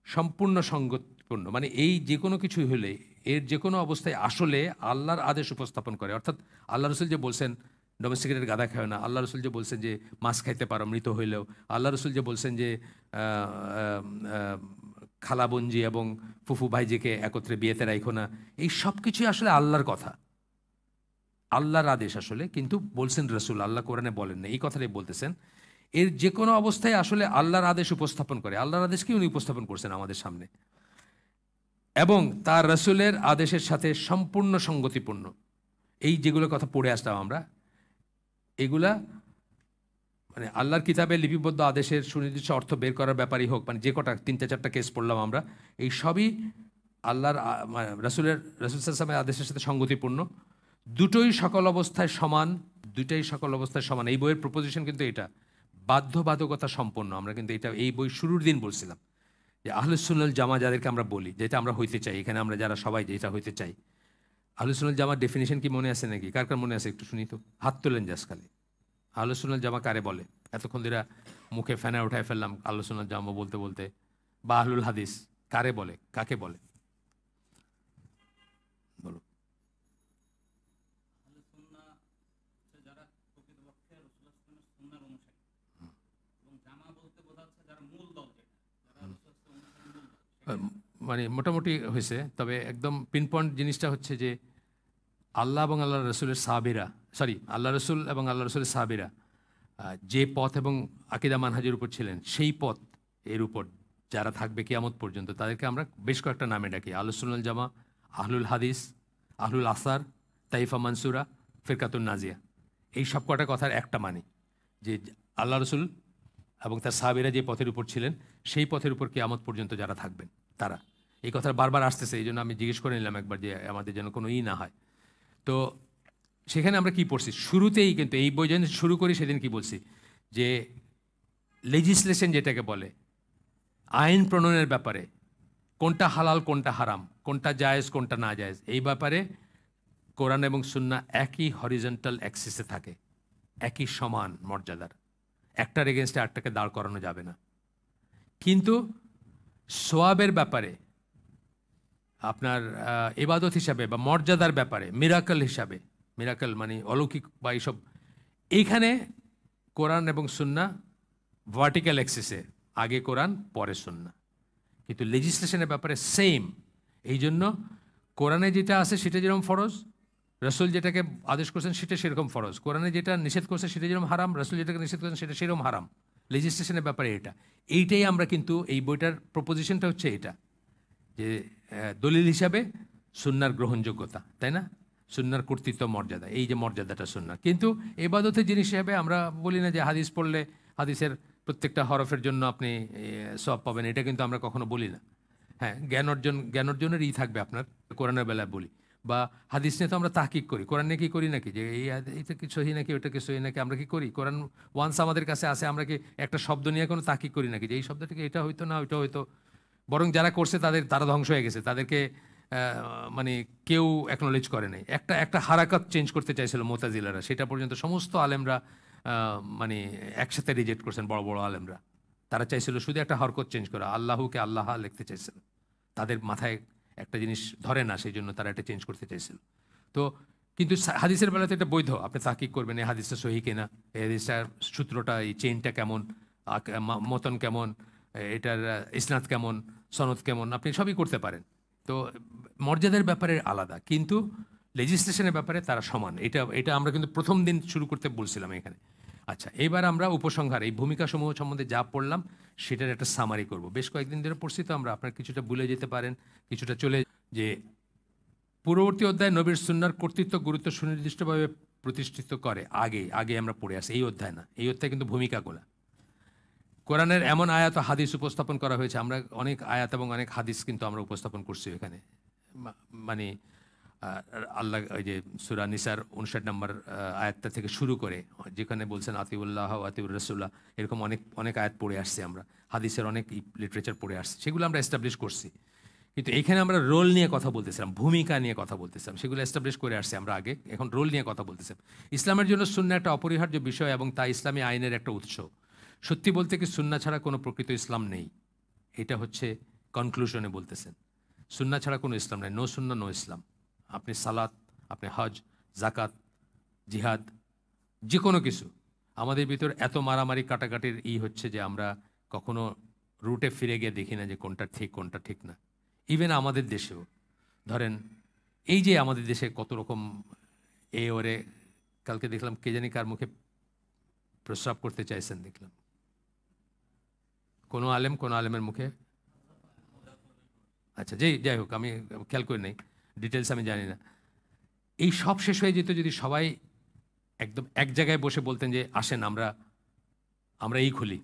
সম্পূর্ণ সঙ্গতিপূর্ণ, মানে এই যে কোনো কিছুই হলে এর যে কোনো অবস্থায় আসলে আল্লাহর আদেশ উপস্থাপন করে। অর্থাৎ আল্লাহ রসুল যে বলছেন ডোমেস্টিকেটেড গাধা খায় না, আল্লাহ রসুল যে বলছেন যে মাছ খাইতে পারো মৃত হইলেও, আল্লাহ রসুল যে বলছেন যে খালাবঞ্জি এবং ফুফু ভাইজিকে একত্রে বিয়েতে রাখো না, এই সব কিছুই আসলে আল্লাহর কথা, আল্লাহর আদেশ আসলে, কিন্তু বলছেন রসুল, আল্লাহ কোরআনে বলেন না, এই কথাটাই বলতেছেন। এর যে কোনো অবস্থায় আসলে আল্লাহর আদেশ উপস্থাপন করে, আল্লাহর আদেশকে উনি উপস্থাপন করছেন আমাদের সামনে, এবং তার রসুলের আদেশের সাথে সম্পূর্ণ সঙ্গতিপূর্ণ। এই যেগুলো কথা পড়ে আসতাম আমরা, এগুলা মানে আল্লাহর কিতাবে লিপিবদ্ধ আদেশের সুনির্দিষ্ট অর্থ বের করার ব্যাপারই হোক, মানে যে কটা 3-4টা কেস পড়লাম আমরা, এই সবই আল্লাহর রসুল সাল্লাল্লাহু আদেশের সাথে সঙ্গতিপূর্ণ। দুটোই সকল অবস্থায় সমান, দুইটাই সকল অবস্থায় সমান। এই বইয়ের প্রপোজিশন কিন্তু এটা, বাধ্যবাধকতা সম্পন্ন। আমরা কিন্তু এটা এই বই শুরুর দিন বলছিলাম যে আহলুস সুন্নাল জামা যাদেরকে আমরা বলি, যেটা আমরা হইতে চাই, এখানে আমরা যারা সবাই যেটা হইতে চাই, আহলুস সুন্নাল জামার ডেফিনেশন কি মনে আছে নাকি? কার কার মনে আছে একটু শুনি তো, হাত তোলেন জাস্ট খালি। আহলুস সুন্নাল জামা কারে বলে? এতক্ষণ ধরে মুখে ফেনা উঠায় ফেললাম আহলুস সুন্নাল জামা বলতে বলতে। বা আহলুল হাদিস কারে বলে, কাকে বলে বলো? মানে মোটামুটি হয়েছে, তবে একদম পিনপয়েন্ট জিনিসটা হচ্ছে যে আল্লাহ এবং আল্লাহ রসুলের সাহাবীরা, আল্লাহ রসুল এবং আল্লাহ রসুলের সাহাবীরা যে পথ এবং আকিদা মানহাজের উপর ছিলেন, সেই পথ এর উপর যারা থাকবে কিয়ামত পর্যন্ত, তাদেরকে আমরা বেশ কয়েকটা নামে ডাকি। আহলুস সুন্নাল জামা, আহলুল হাদিস, আহলুল আসার, তাইফা মানসুরা, ফিরকাতুন নাজিয়া। এই সব কটা কথার একটা মানে যে আল্লাহ রসুল এবং তার সাহাবীরা যে পথের উপর ছিলেন, সেই পথের উপর কিয়ামত পর্যন্ত যারা থাকবেন তারা। এই কথা বারবার আসতেছে, এই জন্য আমি জিজ্ঞেস করে নিলাম একবার যে আমাদের যেন কোনো না হয়। তো সেখানে আমরা কি পড়ছি শুরুতেই, কিন্তু এই বই যেদিন শুরু করি সেদিন কি বলছি যে লেজিসলেশন যেটাকে বলে, আইন প্রণয়নের ব্যাপারে, কোনটা হালাল কোনটা হারাম, কোনটা জায়েজ কোনটা না জায়েজ, এই ব্যাপারে কোরআন এবং সুন্নাহ একই হরিজন্টাল অ্যাক্সিসে থাকে, একই সমান মর্যাদার। একটার এগেনস্টে আরটাকে দাঁড় করানো যাবে না। কিন্তু সোয়াবের ব্যাপারে, আপনার ইবাদত হিসাবে বা মর্যাদার ব্যাপারে, মিরাকল হিসাবে, মিরাকল মানে অলৌকিক বা এইসব, এইখানে কোরআন এবং সুন্নাহ ভার্টিক্যাল অ্যাক্সিসে, আগে কোরআন পরে সুন্নাহ। কিন্তু লেজিসলেশনের ব্যাপারে সেম। এই জন্য কোরআনে যেটা আছে সেটা যেরকম ফরজ, রসুল যেটাকে আদেশ করছেন সেটা সেরকম ফরজ। কোরআনে যেটা নিষেধ করছে সেটা যেরকম হারাম, রসুল যেটাকে নিষেধ করছেন সেটা সেরকম হারাম। লেজিসলেশনের ব্যাপারে এইটাই আমরা কিন্তু এই বইটার প্রপোজিশনটা হচ্ছে এটা, যে দলিল হিসাবে সুন্নাহর গ্রহণযোগ্যতা, তাই না? সুন্নাহর কর্তৃত্ব, মর্যাদা, এই যে মর্যাদাটা সুন্নাহ। কিন্তু ইবাদতের জিনিস হিসাবে আমরা বলি না যে হাদিস পড়লে হাদিসের প্রত্যেকটা হরফের জন্য আপনি সওয়াব পাবেন, এটা কিন্তু আমরা কখনো বলি না। হ্যাঁ, জ্ঞান অর্জনের থাকবে আপনার, কোরআনের বেলায় বলি। বা হাদিস নিয়ে তো আমরা তাহকিক করি, কোরআন নিয়ে কি করি নাকি যে এইটা কি সহি নাকি, ওটা কি সহি নাকি, আমরা কি করি? কোরআন ওয়ান্স আমাদের কাছে আসে, আমরা কি একটা শব্দ নিয়ে কোনো তাহকিক করি নাকি যে এই শব্দটাকে এটা হইতো না ওইটা হয়তো? বরং যারা করছে তারা ধ্বংস হয়ে গেছে, তাদেরকে মানে কেউ অ্যাকনোলেজ করে নাই। একটা হারাকাত চেঞ্জ করতে চাইছিল মুতাজিলারা, সেটা পর্যন্ত সমস্ত আলেমরা মানে একসাথে রিজেক্ট করছেন, বড় বড় আলেমরা। তারা চাইছিল শুধু একটা হরকত চেঞ্জ করা, আল্লাহকে আল্লাহ লিখতে চাইছিল। তাদের মাথায় একটা জিনিস ধরে না, সেই জন্য তারা এটা চেঞ্জ করতে চাইছিল। তো কিন্তু হাদিসের বেলাতে এটা বৈধ, আপনি তাহকিক করবেন এই হাদিসটা সহি কিনা, এই হাদিসটার সূত্রটা, এই চেইনটা কেমন, মতন কেমন, এটার ইসনাদ কেমন, সনদ কেমন, আপনি সবই করতে পারেন। তো মর্যাদার ব্যাপারে আলাদা, কিন্তু লেজিসলেশনের ব্যাপারে তারা সমান। এটা আমরা কিন্তু প্রথম দিন শুরু করতে বলছিলাম এখানে। আচ্ছা, এবার আমরা উপসংহার, এই ভূমিকাসমূহ সম্বন্ধে যা পড়লাম সেটার একটা সামারি করব। বেশ কয়েকদিন ধরে পড়ছি তো আমরা, আপনার কিছুটা ভুলে যেতে পারেন, কিছুটা চলে। যে পূর্ববর্তী অধ্যায় নবীর সুন্নাহর কর্তৃত্ব গুরুত্ব সুনির্দিষ্টভাবে প্রতিষ্ঠিত করে, আগে আমরা পড়ে আসি, এই অধ্যায় না, এই অধ্যায় কিন্তু ভূমিকাগুলা। কোরআনের এমন আয়াত ও হাদিস উপস্থাপন করা হয়েছে, আমরা অনেক আয়াত এবং অনেক হাদিস কিন্তু আমরা উপস্থাপন করছি এখানে। মানে আল্লাহ ওই যে সূরা নিসার 59 নম্বর আয়াতটা থেকে শুরু করে, যেখানে বলছেন আতিউল্লাহ আতিউর রাসূলুল্লাহ, এরকম অনেক আয়াত পড়ে আসছি আমরা, হাদিসের অনেক লিটারেচার পড়ে আসছি, সেগুলো আমরা এস্টাবলিশ করছি। কিন্তু এখানে আমরা রোল নিয়ে কথা বলতেছিলাম, ভূমিকা নিয়ে কথা বলতেছিলাম, সেগুলো এস্টাবলিশ করে আসছি আমরা আগে, এখন রোল নিয়ে কথা বলতেছিলাম। ইসলামের জন্য সুন্নাহ একটা অপরিহার্য বিষয় এবং তা ইসলামী আইনের একটা উৎস। সত্যি বলতে কি সুন্নাহ ছাড়া কোনো প্রকৃত ইসলাম নেই, এটা হচ্ছে কনক্লুশনে বলতেছেন। সুন্নাহ ছাড়া কোনো ইসলাম নেই, নো সুন্নাহ নো ইসলাম। আপনি সালাত, আপনি হজ, জাকাত, জিহাদ, যে কোনো কিছু, আমাদের ভিতর এত মারামারি কাটাকাটির হচ্ছে যে আমরা কখনো রুটে ফিরে গিয়ে দেখি না যে কোনটা ঠিক কোনটা ঠিক না। ইভেন আমাদের দেশেও ধরেন, এই যে আমাদের দেশে কত রকম ওরে, কালকে দেখলাম কে জানি কার মুখে প্রস্রাব করতে চাইছেন, দেখলাম কোনো আলেমের মুখে। আচ্ছা, যাই হোক, আমি খেয়াল করি নাই, ডিটেলস আমি জানি না। এই সব শেষ হয়ে যেত যদি সবাই একদম এক জায়গায় বসে বলতেন যে আসেন আমরা এই খুলি,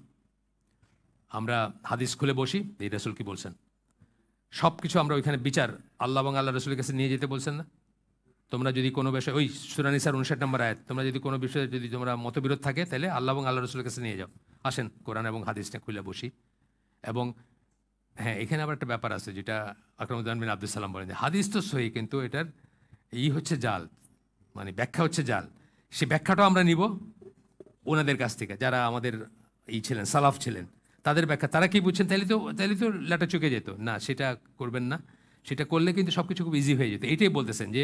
আমরা হাদিস খুলে বসি, এই রাসূল কি বলছেন, সব কিছু আমরা ওইখানে বিচার আল্লাহ এবং আল্লাহ রাসূলের কাছে নিয়ে যেতে বলছেন না? তোমরা যদি কোনো বিষয়ে, ওই সূরা নিসার 59 নম্বর আয়াত, তোমরা যদি কোনো বিষয়ে যদি তোমরা মতবিরোধ থাকে তাহলে আল্লাহ এবং আল্লাহ রাসূলের কাছে নিয়ে যাও, আসেন কোরআন এবং হাদিসটা খুলে বসি। এবং হ্যাঁ, এখানে আবার একটা ব্যাপার আছে যেটা আকরামুজ্জামান বিন আব্দুল সালাম বলেন যে হাদিস তো সহি, কিন্তু এটার হচ্ছে জাল, মানে ব্যাখ্যা হচ্ছে জাল। সে ব্যাখ্যাটাও আমরা নিব ওনাদের কাছ থেকে, যারা আমাদের ছিলেন, সালাফ ছিলেন, তাদের ব্যাখ্যা। তারা কি বুঝছেন, তাহলে তো লেটা চুকে যেত না। সেটা করবেন না। সেটা করলে কিন্তু সব কিছু খুব ইজি হয়ে যেত। এইটাই বলতেছেন যে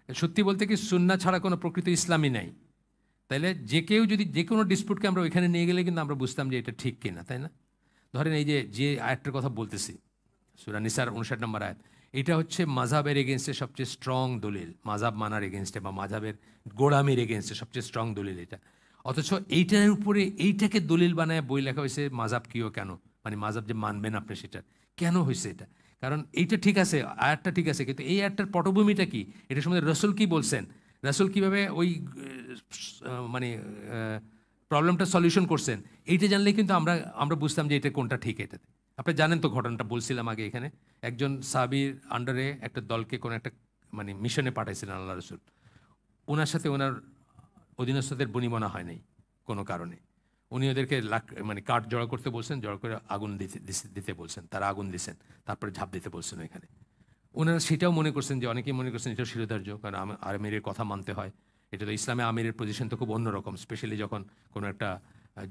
সত্যি বলতে কি সুন্নাহ ছাড়া কোনো প্রকৃত ইসলামই নাই। তাইলে যে কেউ যদি যে কোনো ডিসপিউটকে আমরা ওইখানে নিয়ে গেলে কিন্তু আমরা বুঝতাম যে এটা ঠিক কিনা, তাই না? ধরেন এই যে আয়াতটার কথা বলতেছি, সূরা নিসার 59 নম্বর আয়াত, এটা হচ্ছে মাযহাবের এগেনস্টে সবচেয়ে স্ট্রং দলিল, মাযহাব মানার এগেনস্টে বা মাযহাবের গোড়ামির এগেনস্টে সবচেয়ে স্ট্রং দলিল এটা। অথচ এইটার উপরে এইটাকে দলিল বানায় বই লেখা হয়েছে মাযহাব কিও কেন, মানে মাযহাব যে মানবেন আপনি সেটা কেন হয়েছে এটা। কারণ এইটা ঠিক আছে, আয়াতটা ঠিক আছে, কিন্তু এই আয়াতটার পটভূমিটা কি, এটা সম্বন্ধে রাসূল কি বলছেন, রাসূল কীভাবে ওই মানে প্রবলেমটা সলিউশন করছেন, এইটা জানলেই কিন্তু আমরা আমরা বুঝতাম যে এটা কোনটা ঠিক। এটাতে আপনি জানেন তো ঘটনাটা বলছিলাম আগে, এখানে একজন সাহাবীর আন্ডারে একটা দলকে কোনো একটা মানে মিশনে পাঠাইছিলেন আল্লাহ রসুল। ওনার সাথে ওনার অধীনস্থদের বনিবনা হয় নাই কোনো কারণে। উনি ওদেরকে মানে কাঠ জড়ো করতে বলছেন, জড়ো করে আগুন দিতে বলছেন, তারা আগুন দিছেন, তারপরে ঝাঁপ দিতে বলছেন ওইখানে। ওনারা সেটাও মনে করছেন যে, অনেকেই মনে করছেন এটাও শিরোধার্য, কারণ আমিরের কথা মানতে হয়। এটা তো ইসলামে আমিরের পজিশন তো খুব অন্যরকম, স্পেশালি যখন কোনো একটা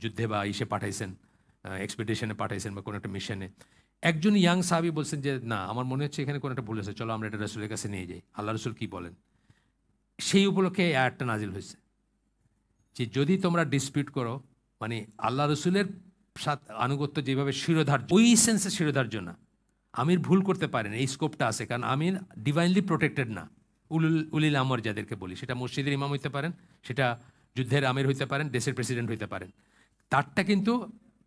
যুদ্ধে বা পাঠাইছেন, এক্সপেডিশনে পাঠাইছেন বা কোনো একটা মিশনে। একজন ইয়াং সাহাবী বলছেন যে না, আমার মনে হচ্ছে এখানে কোনো একটা ভুল আছে, চলো আমরা এটা রসুলের কাছে নিয়ে যাই, আল্লাহ রসুল কী বলেন। সেই উপলক্ষে এই আয়াতটা নাজিল হয়েছে যে যদি তোমরা ডিসপিউট করো, মানে আল্লাহ রসুলের সাথে আনুগত্য যেভাবে শিরোধার্য, ওই সেন্সে শিরোধার্য না। আমির ভুল করতে পারেন, এই স্কোপটা আছে, কারণ আমির ডিভাইনলি প্রোটেক্টেড না। উলিল আমর যাদেরকে বলি, সেটা মসজিদের ইমাম হইতে পারেন, সেটা যুদ্ধের আমির হইতে পারেন, দেশের প্রেসিডেন্ট হইতে পারেন।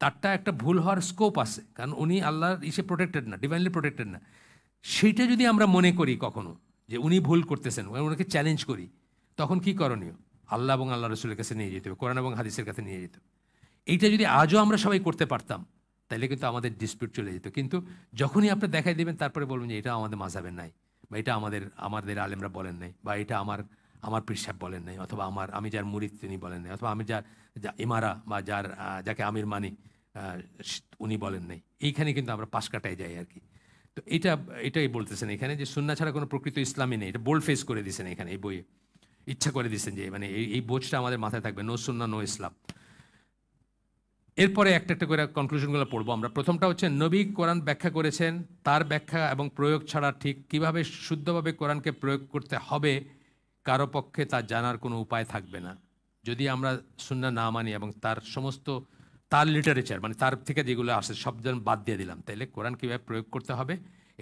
তারটা একটা ভুল হওয়ার স্কোপ আছে, কারণ উনি আল্লাহর প্রোটেক্টেড না, ডিভাইনলি প্রোটেক্টেড না। সেইটা যদি আমরা মনে করি কখনো যে উনি ভুল করতেছেন, ওনাকে চ্যালেঞ্জ করি, তখন কি করণীয়? আল্লাহ এবং আল্লাহ রসুলের কাছে নিয়ে যেতে হবে, কোরআন এবং হাদিসের কাছে নিয়ে যেতে হবে। এইটা যদি আজও আমরা সবাই করতে পারতাম, তাহলে কিন্তু আমাদের ডিসপিউট চলে যেত। কিন্তু যখনই আপনি দেখাই দেবেন, তারপরে বলবেন যে এটা আমাদের মাযহাবের নাই, বা এটা আমাদের আলেমরা বলেন নাই, বা এটা আমার পীর সাহেব বলেন নাই, অথবা আমি যার মুরিদ তিনি বলেন নাই, অথবা আমি ইমারা বা যাকে আমির মানি উনি বলেন নাই, এইখানে কিন্তু আমরা পাশ কাটায় যাই আর কি। তো এটাই বলতেছেন এখানে যে সুন্নাহ ছাড়া কোনো প্রকৃত ইসলামই নেই। এটা বোল্ড ফেস করে দিয়েছেন এখানে এই বইয়ে, ইচ্ছা করে দিয়েছেন যে মানে এই বোঝটা আমাদের মাথায় থাকবে, নো সুন্নাহ নো ইসলাম। এরপরে একটা একটা করে কনক্লুশনগুলো পড়বো আমরা। প্রথমটা হচ্ছে নবী কোরআন ব্যাখ্যা করেছেন, তার ব্যাখ্যা এবং প্রয়োগ ছাড়া ঠিক কিভাবে শুদ্ধভাবে কোরআনকে প্রয়োগ করতে হবে কারো পক্ষে তা জানার কোনো উপায় থাকবে না যদি আমরা সুন্নাহ না মানি, এবং তার লিটারেচার মানে তার থেকে যেগুলো আসে সব যেন বাদ দিয়ে দিলাম, তাইলে কোরআন কীভাবে প্রয়োগ করতে হবে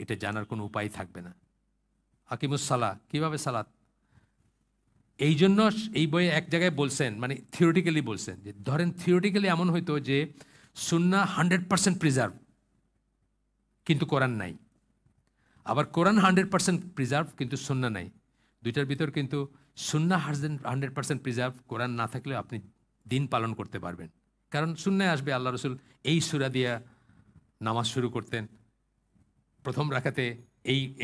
এটা জানার কোনো উপায় থাকবে না। আকিমুস-সালাহ, কীভাবে সালাত, এই জন্য এই বইয়ে এক জায়গায় বলছেন, মানে থিওরিটিক্যালি বলছেন যে ধরেন থিওরিটিক্যালি এমন হইতো যে সুন্নাহ 100% প্রিজার্ভ, কিন্তু কোরআন নাই। আবার কোরআন 100% প্রিজার্ভ, কিন্তু সুন্নাহ নাই। দুইটার ভিতর কিন্তু সুন্নাহ 100% প্রিজার্ভ, কোরআন না থাকলে আপনি দিন পালন করতে পারবেন। কারণ সুন্নায় আসবে আল্লাহ রসুল এই সূরা দিয়া নামাজ শুরু করতেন, প্রথম রাকাতে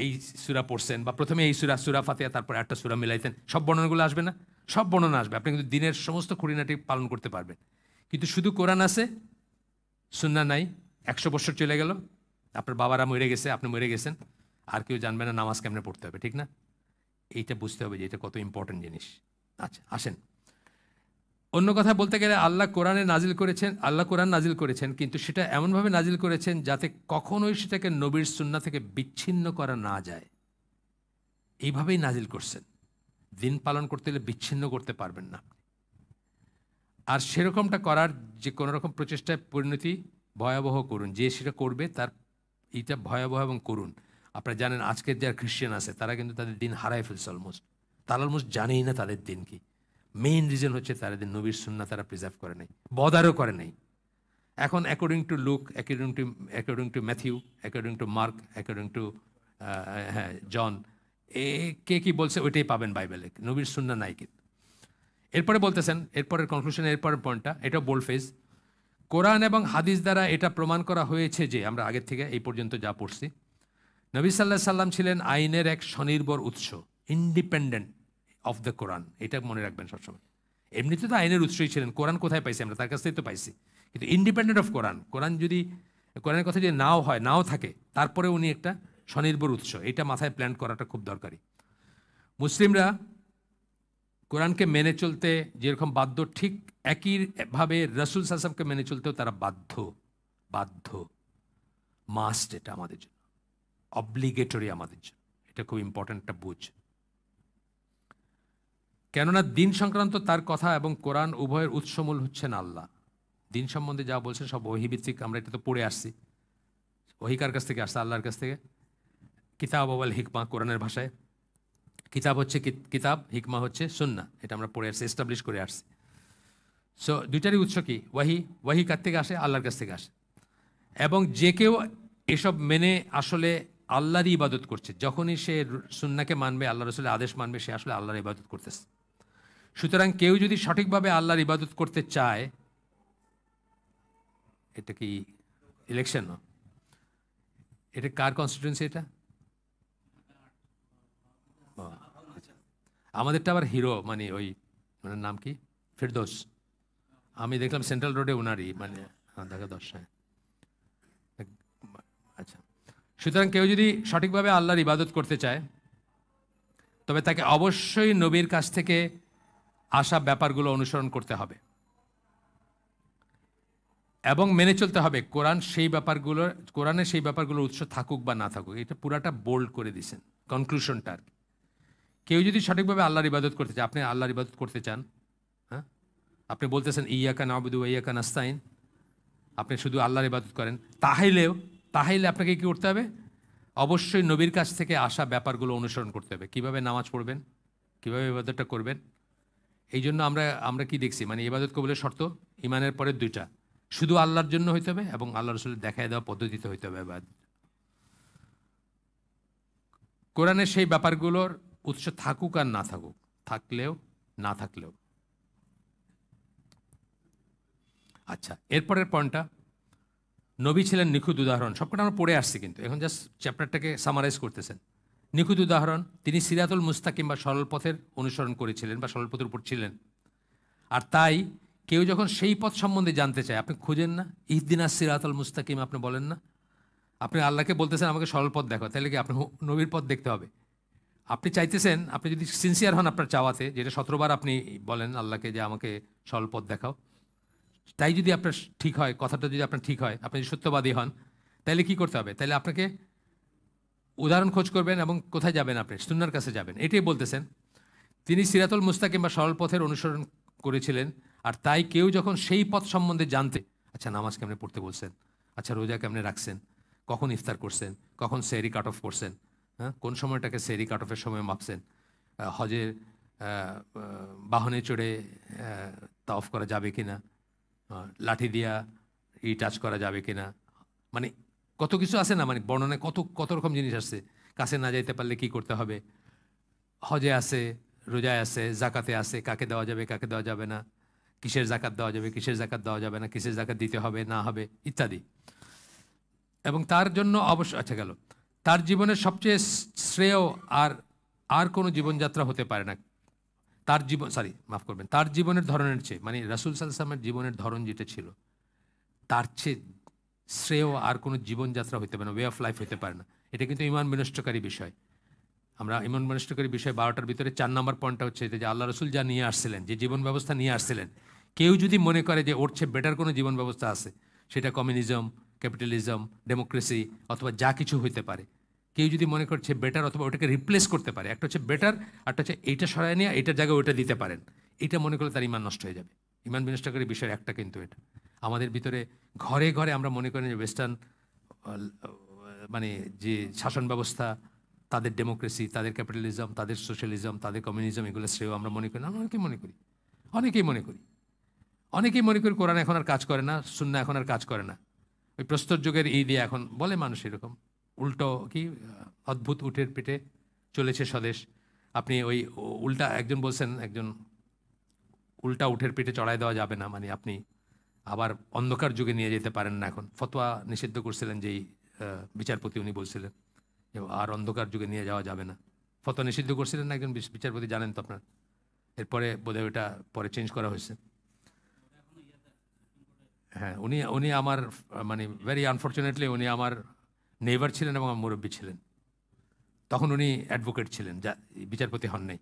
এই সূরা পড়ছেন, বা প্রথমে এই সূরা ফাতিহা, তারপর একটা সূরা মিলাইতেন। সব বর্ণনাগুলো আসবে না? সব বর্ণনা আসবে, আপনি কিন্তু দিনের সমস্ত খুঁটিনাটি পালন করতে পারবেন। কিন্তু শুধু কোরআন আছে, সুন্নাহ নাই, 100 বছর চলে গেল, আপনার বাবারা মরে গেছে, আপনি মরে গেছেন, আর কেউ জানবে না নামাজ কেমনে পড়তে হবে, ঠিক না? এইটা বুঝতে হবে যে এটা কত ইম্পর্টেন্ট জিনিস। আচ্ছা আসেন, অন্য কথা বলতে গেলে আল্লাহ কোরআন নাজিল করেছেন, কিন্তু সেটা এমনভাবে নাজিল করেছেন যাতে কখনোই সেটাকে নবীর সুন্নাহ থেকে বিচ্ছিন্ন করা না যায়। এইভাবেই নাজিল করছেন। দিন পালন করতে হলে বিচ্ছিন্ন করতে পারবেন না। আর সেরকমটা করার যে কোনো রকম প্রচেষ্টায় পরিণতি ভয়াবহ করুন। যে সেটা করবে তার এইটা ভয়াবহ এবং করুন। আপনারা জানেন আজকের যারা খ্রিস্টান আছে তারা কিন্তু তাদের দিন হারায় ফেলছে অলমোস্ট। তারা অলমোস্ট জানেই না তাদের দিন কি। মেইন রিজন হচ্ছে তাদের নবীর সুন্নাহ তারা প্রিজার্ভ করে নাই, বদারও করে নাই। এখন according to Luke, according to Matthew, according to Mark, according to John, কে কি বলছে ওইটাই পাবেন বাইবেলে, নবীর সুন্নাহ নাই কিন্তু। এরপরে বলতেছেন, এরপরের কনক্লুশন, এরপরের পয়েন্টটা, এটাও বোল্ড ফেজ, কোরআন এবং হাদিস দ্বারা এটা প্রমাণ করা হয়েছে যে, আমরা আগের থেকে এই পর্যন্ত যা পড়ছি, নবী সাল্লাল্লাহু আলাইহি সাল্লাম ছিলেন আইনের এক স্বনির্ভর উৎস, ইন্ডিপেন্ডেন্ট অফ দ্য কোরআন। এটা মনে রাখবেন সবসময়। এমনিতে তো আইনের উৎসই ছিলেন, কোরআন কোথায় পাইছি আমরা, তার কাছ থেকেই তো পাইছি। কিন্তু ইন্ডিপেন্ডেন্ট অফ কোরআন, কোরআনের কথা যদি নাও থাকে, তারপরে উনি একটা স্বনির্ভর উৎস, এটা মাথায় প্ল্যান করাটা খুব দরকারি। মুসলিমরা কোরআনকে মেনে চলতে যেরকম বাধ্য, ঠিক একইভাবে রাসূল সাল্লাল্লাহু আলাইহি ওয়াসাল্লামকে মেনে চলতেও তারা বাধ্য মাস্ট, এটা আমাদের জন্য অব্লিগেটরি, আমাদের জন্য এটা খুব ইম্পর্ট্যান্ট একটা বুঝ। কেননা দিন সংক্রান্ত তার কথা এবং কোরআন উভয়ের উৎসমূল হচ্ছেন আল্লাহ। দিন সম্বন্ধে যা বলছেন সব ওহীভিত্তিক, আমরা এটা তো পড়ে আসছি। ওহী কার কাছ থেকে আসছে? আল্লাহর কাছ থেকে। কিতাব ওয়াল হিকমা, কোরআনের ভাষায় কিতাব হচ্ছে কিতাব, হিকমা হচ্ছে সুন্নাহ, এটা আমরা পড়ে আসছি, এস্টাবলিশ করে আসছি। সো দুইটারই উৎস কি? ওয়াহি কার থেকে আসে? আল্লাহর কাছ থেকে আসে। এবং যে কেউ এসব মেনে আসলে আল্লাহরই ইবাদত করছে, যখনই সে সুন্নাহকে মানবে, আল্লাহ রসুলের আদেশ মানবে, সে আসলে আল্লাহর ইবাদত করতেছে। সুতরাং কেউ যদি সঠিকভাবে আল্লাহর ইবাদত করতে চায়, এটা কি ইলেকশন? না, এটা কার কনস্টিটিউয়েন্সি? এটা আচ্ছা, আমাদেরটা আবার হিরো, মানে ওই ওনার নাম কি, ফেরদৌস। আমি দেখলাম সেন্ট্রাল রোডে ওনারই, মানে দেখা 10। আচ্ছা, সুতরাং কেউ যদি সঠিকভাবে আল্লাহর ইবাদত করতে চায়, তবে তাকে অবশ্যই নবীর কাছ থেকে আসা ব্যাপারগুলো অনুসরণ করতে হবে এবং মেনে চলতে হবে। কোরআনের সেই ব্যাপারগুলোর উৎস থাকুক বা না থাকুক, এটা পুরাটা বোল্ড করে দিয়েছেন কনক্লুশনটা আর কি। কেউ যদি সঠিকভাবে আল্লাহর ইবাদত করতে চায়, আপনি আল্লাহর ইবাদত করতে চান, হ্যাঁ, আপনি বলতেছেন ইয়াকা না'বুদু ওয়া ইয়াকা নাস্তাইন, আপনি শুধু আল্লাহর ইবাদত করেন, তাহলে আপনাকে কী করতে হবে? অবশ্যই নবীর কাছ থেকে আসা ব্যাপারগুলো অনুসরণ করতে হবে। কিভাবে নামাজ পড়বেন, কিভাবে ইবাদতটা করবেন। এই জন্য আমরা কি দেখছি, মানে ইবাদত কবুলের শর্ত ইমানের পরে দুইটা, শুধু আল্লাহর জন্য হইতে হবে এবং আল্লাহ রসুলের দেখায় দেওয়া পদ্ধতিতে হইতে হবে ইবাদত। কোরআনের সেই ব্যাপারগুলোর উৎস থাকুক আর না থাকুক, থাকলেও না থাকলেও। আচ্ছা, এরপরের পয়েন্টটা, নবী ছিলেন নিখুঁত উদাহরণ। সবকটা আমরা পড়ে আসছি, কিন্তু এখন জাস্ট চ্যাপ্টারটাকে সামারাইজ করতেছেন। নিখুঁত উদাহরণ, তিনি সিরাতুল মুস্তাকিম বা সরল পথের অনুসরণ করেছিলেন বা সরল পথের উপর ছিলেন। আর তাই কেউ যখন সেই পথ সম্বন্ধে জানতে চায়, আপনি খুঁজেন না ইহদিনাস সিরাতুল মুস্তাকিম, আপনি বলেন না, আপনি আল্লাহকে বলতেছেন আমাকে সরল পথ দেখো, তাহলে কি আপনি নবীর পথ দেখতে হবে? আপনি চাইতেছেন, আপনি যদি সিনসিয়ার হন আপনার চাওয়াতে, যেটা 17 বার আপনি বলেন আল্লাহকে যে আমাকে সরল পথ দেখাও, তাই যদি আপনার ঠিক হয়, কথাটা যদি আপনার ঠিক হয়, আপনি যদি সত্যবাদী হন, তাহলে কি করতে হবে? তাহলে আপনাকে উদাহরণ খোঁজ করবেন এবং কোথায় যাবেন? আপনি সুন্নাহর কাছে যাবেন। এটাই বলতেছেন, তিনি সিরাতুল মুস্তাকিম বা সরল পথের অনুসরণ করেছিলেন। আর তাই কেউ যখন সেই পথ সম্বন্ধে জানতে, আচ্ছা নামাজ কেমনে পড়তে বলছেন, আচ্ছা রোজা কেমনে রাখছেন, কখন ইফতার করছেন, কখন সেহরি কাট অফ করছেন, হ্যাঁ, কোন সময়টাকে সেহরি কাট অফের সময় মাপছেন, হজের বাহনে চড়ে তাওয়াফ করা যাবে কিনা, লাঠি দিয়া টাচ করা যাবে কিনা, মানে কত কিছু আছে না, মানে বর্ণনায় কত রকম জিনিস আসছে। কাছে না যাইতে পারলে কি করতে হবে, হজে আছে, রোজায় আছে, জাকাতে আছে, কাকে দেওয়া যাবে কাকে দেওয়া যাবে না, কিসের জাকাত দেওয়া যাবে কিসের জাকাত দেওয়া যাবে না, কিসের জাকাত দিতে হবে না হবে ইত্যাদি। এবং তার জন্য অবশ্য, আচ্ছা গেল, তার জীবনের সবচেয়ে শ্রেয় আর কোনো জীবনযাত্রা হতে পারে না। তার জীবনের ধরনের চেয়ে, মানে রাসূল সাল্লাল্লাহু আলাইহি ওয়াসাল্লামের জীবনের ধরন যেটা ছিল, তার চেয়ে শ্রেয় আর কোনো জীবনযাত্রা হতে পারে না, ওয়ে অফ লাইফ হতে পারে না। এটা কিন্তু ইমান বিনষ্টকারী বিষয়। আমরা ইমান বিনষ্টকারী বিষয় 12টার ভিতরে 4 নম্বর পয়েন্টটা হচ্ছে যে আল্লাহ রসুল যা নিয়ে আসছিলেন, যে জীবন ব্যবস্থা নিয়ে আসছিলেন, কেউ যদি মনে করে যে ওর চেয়ে বেটার কোনো জীবন ব্যবস্থা আছে, সেটা কমিউনিজম, ক্যাপিটালিজম, ডেমোক্রেসি অথবা যা কিছু হইতে পারে, কেউ যদি মনে করছে বেটার অথবা ওটাকে রিপ্লেস করতে পারে, একটা হচ্ছে বেটার, একটা হচ্ছে এইটা সরাই নিয়ে এইটার জায়গায় ওইটা দিতে পারেন, এটা মনে করলে তার ইমান নষ্ট হয়ে যাবে। ইমান বিনষ্টকারী বিষয়ের একটা কিন্তু এটা আমাদের ভিতরে ঘরে ঘরে আমরা মনে করি যে ওয়েস্টার্ন মানে যে শাসন ব্যবস্থা, তাদের ডেমোক্রেসি, তাদের ক্যাপিটালিজম, তাদের সোশ্যালিজম, তাদের কমিউনিজম, এগুলো শ্রেয় আমরা মনে করি না। আমরা অনেকেই মনে করি কোরআন এখন আর কাজ করে না, সুন্নাহ এখন আর কাজ করে না। ওই প্রস্তর যুগের এই দিয়ে এখন বলে মানুষ এরকম উল্টো কি অদ্ভুত উটের পিঠে চলেছে স্বদেশ। আপনি ওই উল্টা একজন বলছেন, একজন উল্টা উটের পিঠে চড়াই দেওয়া যাবে না, মানে আপনি আবার অন্ধকার যুগে নিয়ে যেতে পারেন না। এখন ফতোয়া নিষিদ্ধ করছিলেন যেই বিচারপতি, উনি বলছিলেন আর অন্ধকার যুগে নিয়ে যাওয়া যাবে না, ফতোয়া নিষিদ্ধ করছিলেন না একজন বিচারপতি, জানেন তো আপনার, এরপরে বোধহয় ওটা পরে চেঞ্জ করা হয়েছে। হ্যাঁ, উনি উনি আমার মানে ভেরি আনফর্চুনেটলি উনি আমার নেইবার ছিলেন এবং আমার মুরব্বী ছিলেন। তখন উনি অ্যাডভোকেট ছিলেন, যা বিচারপতি হন নাই।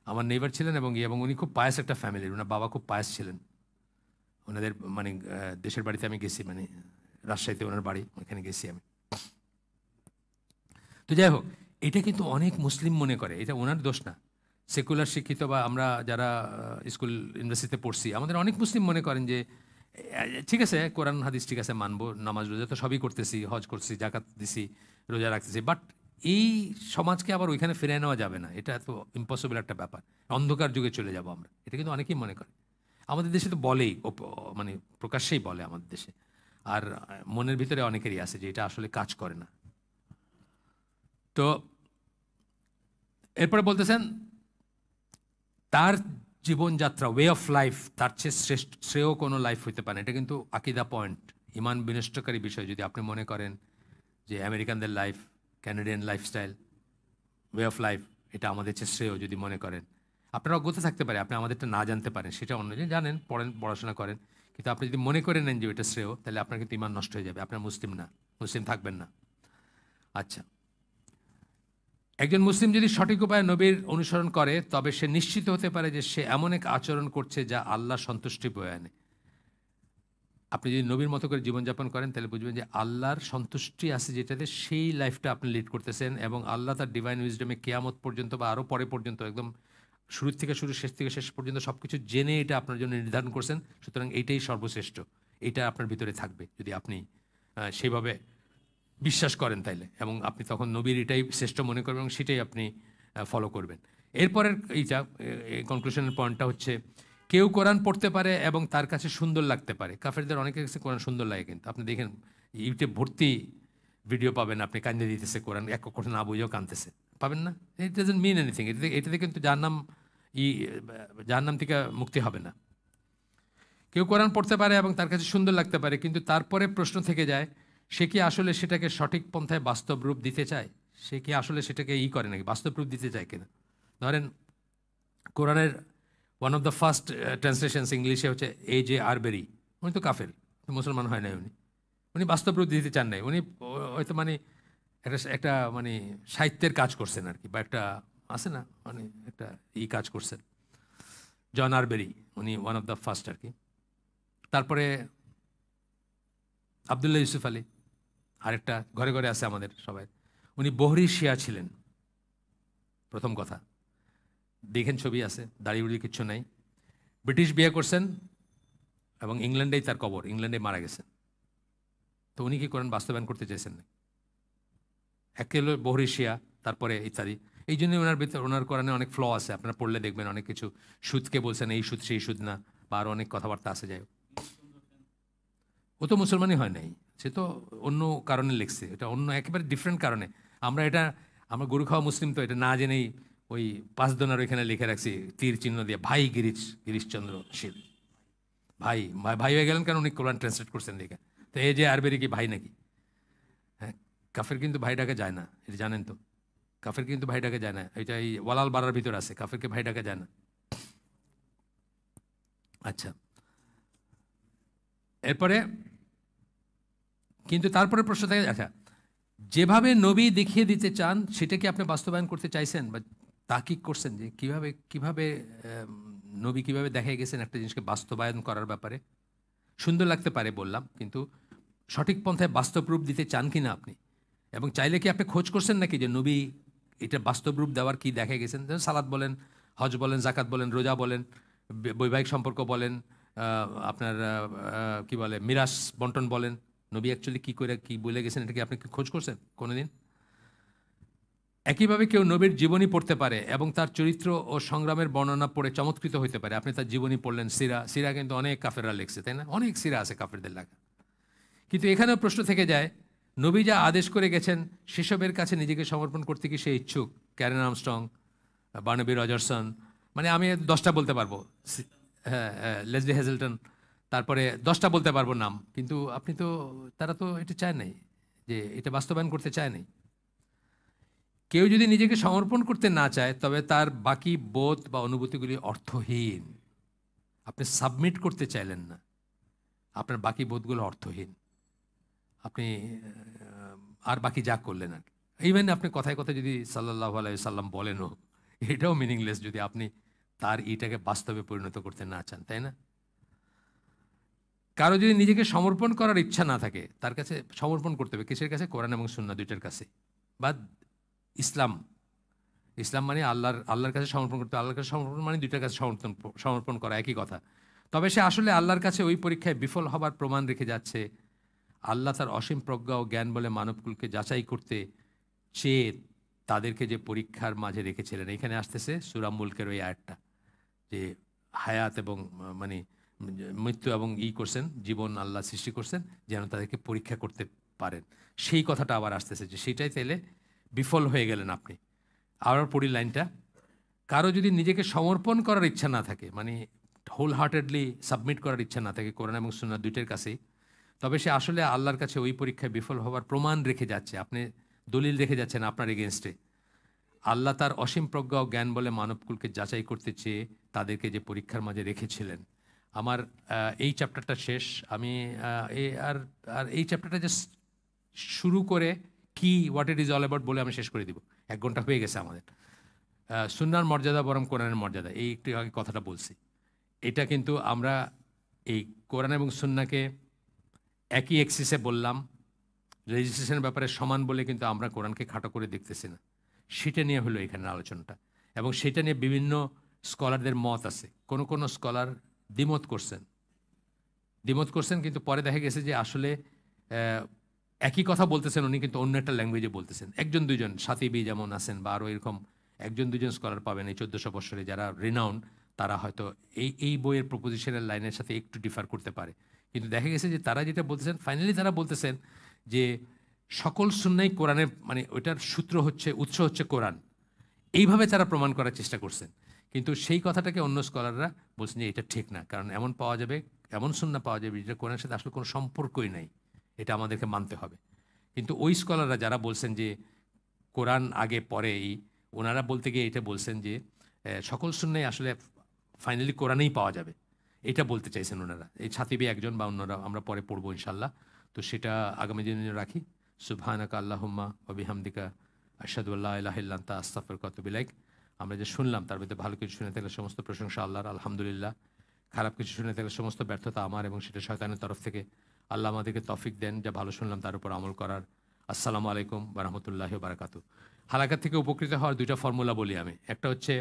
আমার নেইবার ছিলেন এবং উনি খুব পায়াস একটা ফ্যামিলির, ওনার বাবা খুব পায়াস ছিলেন। ওনাদের মানে দেশের বাড়িতে আমি গেছি, মানে রাজশাহীতে ওনার বাড়ি, ওখানে গেছি আমি। তো যাই হোক, এটা কিন্তু অনেক মুসলিম মনে করে, এটা ওনার দোষ না। সেকুলার শিক্ষিত বা আমরা যারা স্কুল ইউনিভার্সিটিতে পড়ছি, আমাদের অনেক মুসলিম মনে করেন যে ঠিক আছে, কোরআন হাদিস ঠিক আছে মানবো, নামাজ রোজা তো সবই করতেছি, হজ করছি, জাকাত দিছি, রোজা রাখতেছি, বাট এই সমাজকে আবার ওইখানে ফিরে নেওয়া যাবে না, এটা তো ইম্পসিবল একটা ব্যাপার, অন্ধকার যুগে চলে যাব আমরা, এটা কিন্তু অনেকেই মনে করে। আমাদের দেশে তো বলেই, মানে প্রকাশ্যেই বলে আমাদের দেশে, আর মনের ভিতরে অনেকেরই আছে যে এটা আসলে কাজ করে না। তো এরপরে বলতেছেন তার জীবনযাত্রা, ওয়ে অফ লাইফ, তার চেয়ে শ্রেয় কোনো লাইফ হইতে পারে। এটা কিন্তু আকিদা পয়েন্ট, ইমান বিনষ্টকারী বিষয়। যদি আপনি মনে করেন যে আমেরিকানদের life, Canadian lifestyle, way of life, এটা আমাদের চেয়ে শ্রেয় যদি মনে করেন, আপনারা অজ্ঞত থাকতে পারে, আপনি আমাদেরটা না জানতে পারেন, সেটা অন্য যে জানেন, পড়েন, পড়াশোনা করেন, কিন্তু আপনি যদি মনে করে নেন যে এটা শ্রেয়, তাহলে আপনার কিন্তু ইমান নষ্ট হয়ে যাবে, আপনার মুসলিম না, মুসলিম থাকবেন না। আচ্ছা, একজন মুসলিম যদি সঠিক উপায়ে নবীর অনুসরণ করে, তবে সে নিশ্চিত হতে পারে যে সে এমন এক আচরণ করছে যা আল্লাহ সন্তুষ্টি বয়ে আনে। আপনি যদি নবীর মতো করে জীবনযাপন করেন, তাহলে বুঝবেন যে আল্লাহর সন্তুষ্টি আছে যেটাতে, সেই লাইফটা আপনি লিড করতেছেন, এবং আল্লাহ তার ডিভাইন উইজডমে কিয়ামত পর্যন্ত বা আরও পরে পর্যন্ত, একদম শুরু থেকে শুরু, শেষ থেকে শেষ পর্যন্ত সব কিছু জেনে এটা আপনার জন্য নির্ধারণ করছেন। সুতরাং এইটাই সর্বশ্রেষ্ঠ, এইটা আপনার ভিতরে থাকবে যদি আপনি সেইভাবে বিশ্বাস করেন তাইলে, এবং আপনি তখন নবীর এটাই শ্রেষ্ঠ মনে করবেন এবং সেটাই আপনি ফলো করবেন। এরপরের এইটা কনক্লুশনের পয়েন্টটা হচ্ছে, কেউ কোরআন পড়তে পারে এবং তার কাছে সুন্দর লাগতে পারে। কাফেরদের অনেকের কাছে কোরআন সুন্দর লাগে, কিন্তু আপনি দেখেন ইউটিউব ভর্তি ভিডিও পাবেন, আপনি কান্দে দিতেছে কোরআন, এক কথা না বুঝেও কাঁদতেছে, পাবেন না? It doesn't mean anything. এটাতে কিন্তু জাহান্নাম থেকে মুক্তি হবে না। কেউ কোরআন পড়তে পারে এবং তার কাছে সুন্দর লাগতে পারে, কিন্তু তারপরে প্রশ্ন থেকে যায়, সে কি আসলে সেটাকে সঠিক পন্থায় বাস্তব রূপ দিতে চায়? সে কি আসলে সেটাকে করে নাকি, বাস্তব রূপ দিতে চায় কিনা? ধরেন কোরআনের one of the first translations ইংলিশে হচ্ছে A.J. আরবেরি। উনি তো কাফের, মুসলমান হয় নাই, উনি বাস্তব রূপ দিতে চান নাই, উনি হয়তো মানে একটা মানে সাহিত্যের কাজ করছেন আর কি, বা একটা আছে না, মানে একটা কাজ করছেন। জন আরবেরি, উনি ওয়ান অফ দ্য ফার্স্ট আর কি। তারপরে আবদুল্লাহ ইউসুফ আলী, আরেকটা ঘরে ঘরে আছে আমাদের সবাই, উনি বহরি শিয়া ছিলেন। প্রথম কথা, দেখেন ছবি আছে, দাড়ি উড়ি কিচ্ছু নাই, ব্রিটিশ বিয়ে করছেন এবং ইংল্যান্ডেই তার কবর, ইংল্যান্ডে মারা গেছেন। তো উনি কি করেন, বাস্তবায়ন করতে চাইছেন না। একে হলো বহরি শিয়া, তারপরে ইত্যাদি। এই জন্য ওনার ভিতরে, ওনার কোরআনে অনেক ফ্ল আছে, আপনারা পড়লে দেখবেন অনেক কিছু। সুদকে বলছেন এই সুদ সেই সুদ না, বা আরও অনেক কথাবার্তা আছে। যাই হোক, ও তো মুসলমানই হয় নাই, সে তো অন্য কারণে লিখছে, এটা অন্য একেবারে ডিফারেন্ট কারণে। আমরা গরু খাওয়া মুসলিম, তো এটা না জেনেই ওই 5 দোনার ওইখানে লিখে রাখছি তীর চিহ্ন দিয়ে, ভাই গিরিশচন্দ্র শীল, ভাই ভাই হয়ে গেলেন কারণ উনি কোরআন ট্রান্সলেট করছেন লিখে। তো A.J. আরবেরি কি ভাই নাকি? হ্যাঁ, কাফের কিন্তু ভাই ডাকে যায় না, এটা জানেন তো। কাফের কিন্তু ভাই ডাকে যায় না, এটা এই ওয়ালাল বাড়ার ভিতর আছে, কাফেরকে ভাই ডাকে যায় না। আচ্ছা, এরপরে কিন্তু তারপরে প্রশ্ন থাকে, আচ্ছা যেভাবে নবী দেখিয়ে দিতে চান সেটা কি আপনি বাস্তবায়ন করতে চাইছেন, বা তাকিক করছেন যে কিভাবে নবী কিভাবে দেখাই গেছেন একটা জিনিসকে বাস্তবায়ন করার ব্যাপারে? সুন্দর লাগতে পারে বললাম, কিন্তু সঠিক পন্থায় বাস্তব রূপ দিতে চান কি না আপনি? এবং চাইলে কি আপনি খোঁজ করছেন নাকি যে নবী এটা বাস্তব রূপ দেওয়ার কি দেখা গেছেন? যেমন সালাত বলেন, হজ বলেন, জাকাত বলেন, রোজা বলেন, বৈবাহিক সম্পর্ক বলেন, আপনার কি বলে মিরাস বন্টন বলেন, নবী অ্যাকচুয়ালি কী করে কী বলে গেছেন, এটা কি আপনি খোঁজ করছেন কোনোদিন? একইভাবে কেউ নবীর জীবনী পড়তে পারে এবং তার চরিত্র ও সংগ্রামের বর্ণনা পড়ে চমৎকৃত হতে পারে। আপনি তার জীবনী পড়লেন, সিরা কিন্তু অনেক কাফেররা লিখছে, তাই না? অনেক সিরা আছে কাফেরদের লেখা। কিন্তু এখানেও প্রশ্ন থেকে যায়, নবী যা আদেশ করে গেছেন সেসবের কাছে নিজেকে সমর্পণ করতে কি সে ইচ্ছুক? ক্যারেন আর্মস্ট্রং, বার্নাবি রজারসন, মানে আমি 10টা বলতে পারবো, হ্যাঁ, লেসলি হ্যাজেলটন, তারপরে 10টা বলতে পারবো নাম, কিন্তু তারা তো এটা চায় নাই, যে এটা বাস্তবায়ন করতে চায় নাই। কেউ যদি নিজেকে সমর্পণ করতে না চায় তবে তার বাকি বোধ বা অনুভূতিগুলি অর্থহীন। আপনি সাবমিট করতে চাইলেন না, আপনার বাকি বোধগুলো অর্থহীন। আপনি আর বাকি যা করলেন আর কি, ইভেন আপনি কথায় কথায় যদি সাল্লাল্লাহু আলাইহি সাল্লাম বলেনও, এটাও মিনিংলেস যদি আপনি তার এটাকে বাস্তবে পরিণত করতে না চান, তাই না? কারো যদি নিজেকে সমর্পণ করার ইচ্ছা না থাকে, তার কাছে সমর্পণ করতে হবে কিসের কাছে? কোরআন এবং সুন্নাহ দুইটার কাছে, বা ইসলাম। ইসলাম মানে আল্লাহর কাছে সমর্পণ করতে, আল্লাহর কাছে সমর্পণ মানে দুইটার কাছে সমর্পণ করা, একই কথা। তবে সে আসলে আল্লাহর কাছে ওই পরীক্ষায় বিফল হবার প্রমাণ রেখে যাচ্ছে। আল্লাহ তার অসীম প্রজ্ঞা ও জ্ঞান বলে মানবকুলকে যাচাই করতে চেয়ে তাদেরকে যে পরীক্ষার মাঝে রেখেছিলেন। এখানে আসতেছে সূরা মুলকের ওই আয়াতটা, যে হায়াত এবং মানে মৃত্যু এবং করছেন, জীবন আল্লাহ সৃষ্টি করছেন যেন তাদেরকে পরীক্ষা করতে পারেন। সেই কথাটা আবার আসতেছে যে সেটাই তাইলে বিফল হয়ে গেলেন আপনি। আবার পড়ি লাইনটা, কারো যদি নিজেকে সমর্পণ করার ইচ্ছা না থাকে, মানে হোল হার্টেডলি সাবমিট করার ইচ্ছা না থাকে কোরআন এবং সুন্নাহ দুইটার কাছেই, তবে সে আসলে আল্লাহর কাছে ওই পরীক্ষায় বিফল হওয়ার প্রমাণ রেখে যাচ্ছে। আপনি দলিল রেখে যাচ্ছেন আপনার এগেনস্টে। আল্লাহ তার অসীম প্রজ্ঞা ও জ্ঞান বলে মানবকুলকে যাচাই করতে চেয়ে তাদেরকে যে পরীক্ষার মাঝে রেখেছিলেন। আমার এই চ্যাপ্টারটা শেষ। আমি আর এই চ্যাপ্টারটা জাস্ট শুরু করে কি what it is all about বলে আমি শেষ করে দিব। 1 ঘন্টা হয়ে গেছে আমাদের। সুন্নাহর মর্যাদা বরং কোরআনের মর্যাদা, এই একটু আগে কথাটা বলছি। এটা কিন্তু আমরা এই কোরআন এবং সুন্নাহকে একই এক্সিসে বললাম, রেজিস্ট্রেশনের ব্যাপারে সমান বলে কিন্তু আমরা কোরআনকে খাটো করে দেখতেছি না। সেটা নিয়ে হলো এখানের আলোচনাটা, এবং সেটা নিয়ে বিভিন্ন স্কলারদের মত আছে। কোনো স্কলার দ্বিমত করছেন, কিন্তু পরে দেখা গেছে যে আসলে একই কথা বলতেছেন উনি, কিন্তু অন্য একটা ল্যাঙ্গুয়েজে বলতেছেন। 1-2 সাতিবি যেমন আছেন, বা আরও এরকম 1-2 স্কলার পাবেন এই 1400 বছরে যারা রিনাউন্ড, তারা হয়তো এই বইয়ের প্রপোজিশনের লাইনের সাথে একটু ডিফার করতে পারে। কিন্তু দেখা গেছে যে তারা যেটা বলতেছেন, ফাইনালি তারা বলতেছেন যে সকল সুন্নাহই কোরআনের, মানে ওইটার সূত্র হচ্ছে, উৎস হচ্ছে কোরআন। এইভাবে তারা প্রমাণ করার চেষ্টা করছেন। কিন্তু সেই কথাটাকে অন্য স্কলাররা বলছেন যে এটা ঠিক না, কারণ এমন সুন্নাহ পাওয়া যাবে যেটা কোরআনের সাথে আসলে কোনো সম্পর্কই নাই, এটা আমাদেরকে মানতে হবে। কিন্তু ওই স্কলাররা যারা বলছেন যে কোরআন আগে পরে, ওনারা বলতে গিয়ে এটা বলছেন যে সকল সুন্নাহই আসলে ফাইনালি কোরআনেই পাওয়া যাবে, এটা বলতে চাইছেন ওনারা। এই ছাতিবি একজন, বা অন্যরা আমরা পরে পড়বো ইনশাল্লাহ। তো সেটা আগামী দিনে রাখি। সুবহানাকা আল্লাহুম্মা ওয়া বিহামদিকা আশহাদু আল্লা ইলাহা ইল্লা আনতা আস্তাগফিরুকা ওয়া আতুবু ইলাইক। আমরা যে শুনলাম তার মধ্যে ভালো কিছু শুনে থাকলে সমস্ত প্রশংসা আল্লাহর, আলহামদুলিল্লাহ। খারাপ কিছু শুনে থাকলে সমস্ত ব্যর্থতা আমার, এবং সেটা শয়তানের তরফ থেকে। আল্লাহ আমাদেরকে তৌফিক দেন যা ভালো শুনলাম তার উপর আমল করার। আসসালামু আলাইকুম ওয়া রাহমাতুল্লাহি ওয়া বারাকাতুহু। হালাকাত থেকে উপকৃত হওয়ার 2টা ফর্মুলা বলি আমি। একটা হচ্ছে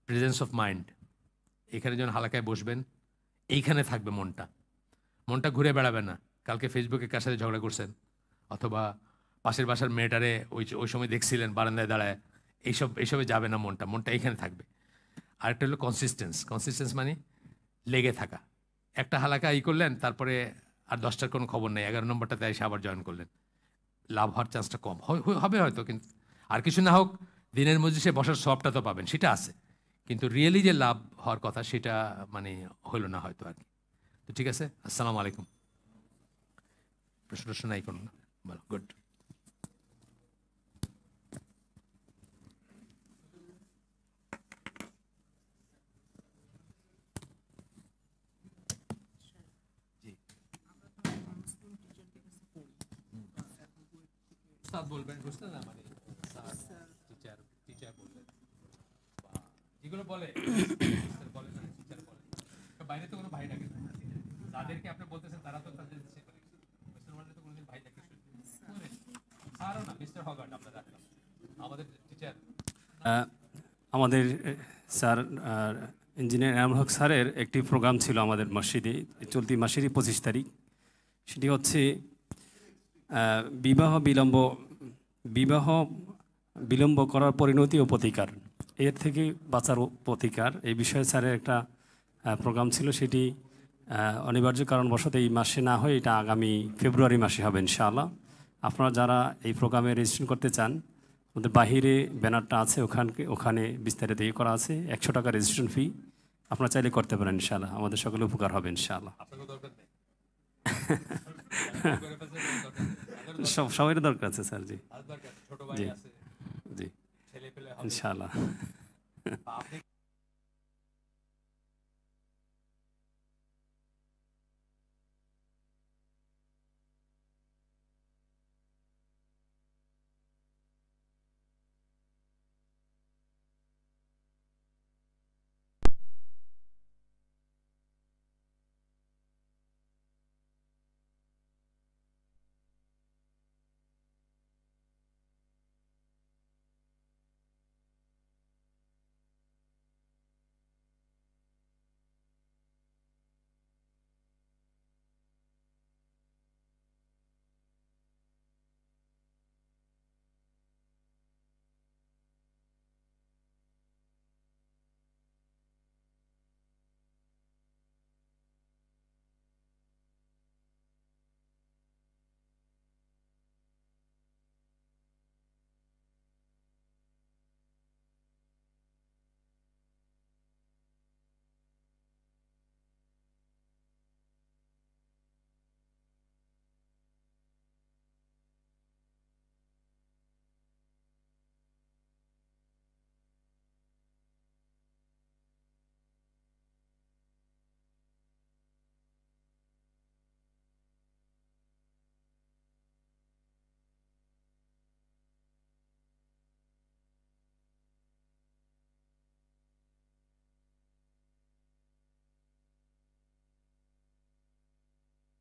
প্রেজেন্স অফ মাইন্ড। এখানে যখন হালাকায় বসবেন, এইখানে থাকবে মনটা ঘুরে বেড়াবে না। কালকে ফেসবুকে কার সাথে ঝগড়া করছেন, অথবা পাশের বাসার মেয়েটারে ওই সময় দেখছিলেন বারান্দায় দাঁড়ায়, এইসবে যাবে না মনটা এইখানে থাকবে। আরেকটা হলো কনসিস্টেন্স মানে লেগে থাকা। একটা হালাকা করলেন, তারপরে আর 10টার কোনো খবর নেই, 11 নম্বরটাতে এসে আবার জয়েন করলেন। লাভ হওয়ার চান্সটা কম হবে হয়তো, কিন্তু আর কিছু না হোক দিনের মজলিসে বসার সবটা তো পাবেন, সেটা আছে। কিন্তু রিয়েলি যে লাভ হওয়ার কথা সেটা মানে হলো না হয়তো আর কি। তো ঠিক আছে, আসসালামু আলাইকুম। প্রশ্ন নাই কোনো? বলো, গুড। বলবেন, বুঝতে না, মানে টিচার বলবেন, যেগুলো বলে বলে না, টিচার বলে। বাইরে তো কোনো ভাই ডাকে না, যাদেরকে আপনি বলতেছেন তারা তো তাদের মিস্টার ওয়ার্ল্ডে তো কোনোদিন ভাই ডাকে আরও না। মিস্টার হগার্ট আমরা রাখলাম, আমাদের টিচার। আমাদের স্যার ইঞ্জিনিয়ার এনামুল হক স্যারের একটি প্রোগ্রাম ছিল আমাদের মসজিদে চলতি মাসেরই 25 তারিখ। সেটি হচ্ছে বিবাহ বিলম্ব করার পরিণতি ও প্রতিকার, এর থেকে বাঁচার প্রতিকার, এই বিষয়ে স্যারের একটা প্রোগ্রাম ছিল। সেটি অনিবার্য কারণবশত এই মাসে না হয়ে এটা আগামী ফেব্রুয়ারি মাসে হবে ইনশাআল্লাহ। আপনারা যারা এই প্রোগ্রামে রেজিস্ট্রেশন করতে চান, আমাদের বাহিরে ব্যানারটা আছে, ওখানে বিস্তারিত করা আছে। 100 টাকা রেজিস্ট্রেশন ফি, আপনারা চাইলে করতে পারেন ইনশাআল্লাহ। আমাদের সকলে উপকার হবে ইনশাআল্লাহ। সবাই দরকার আছে স্যার জি। জি জি ইনশাআল্লাহ।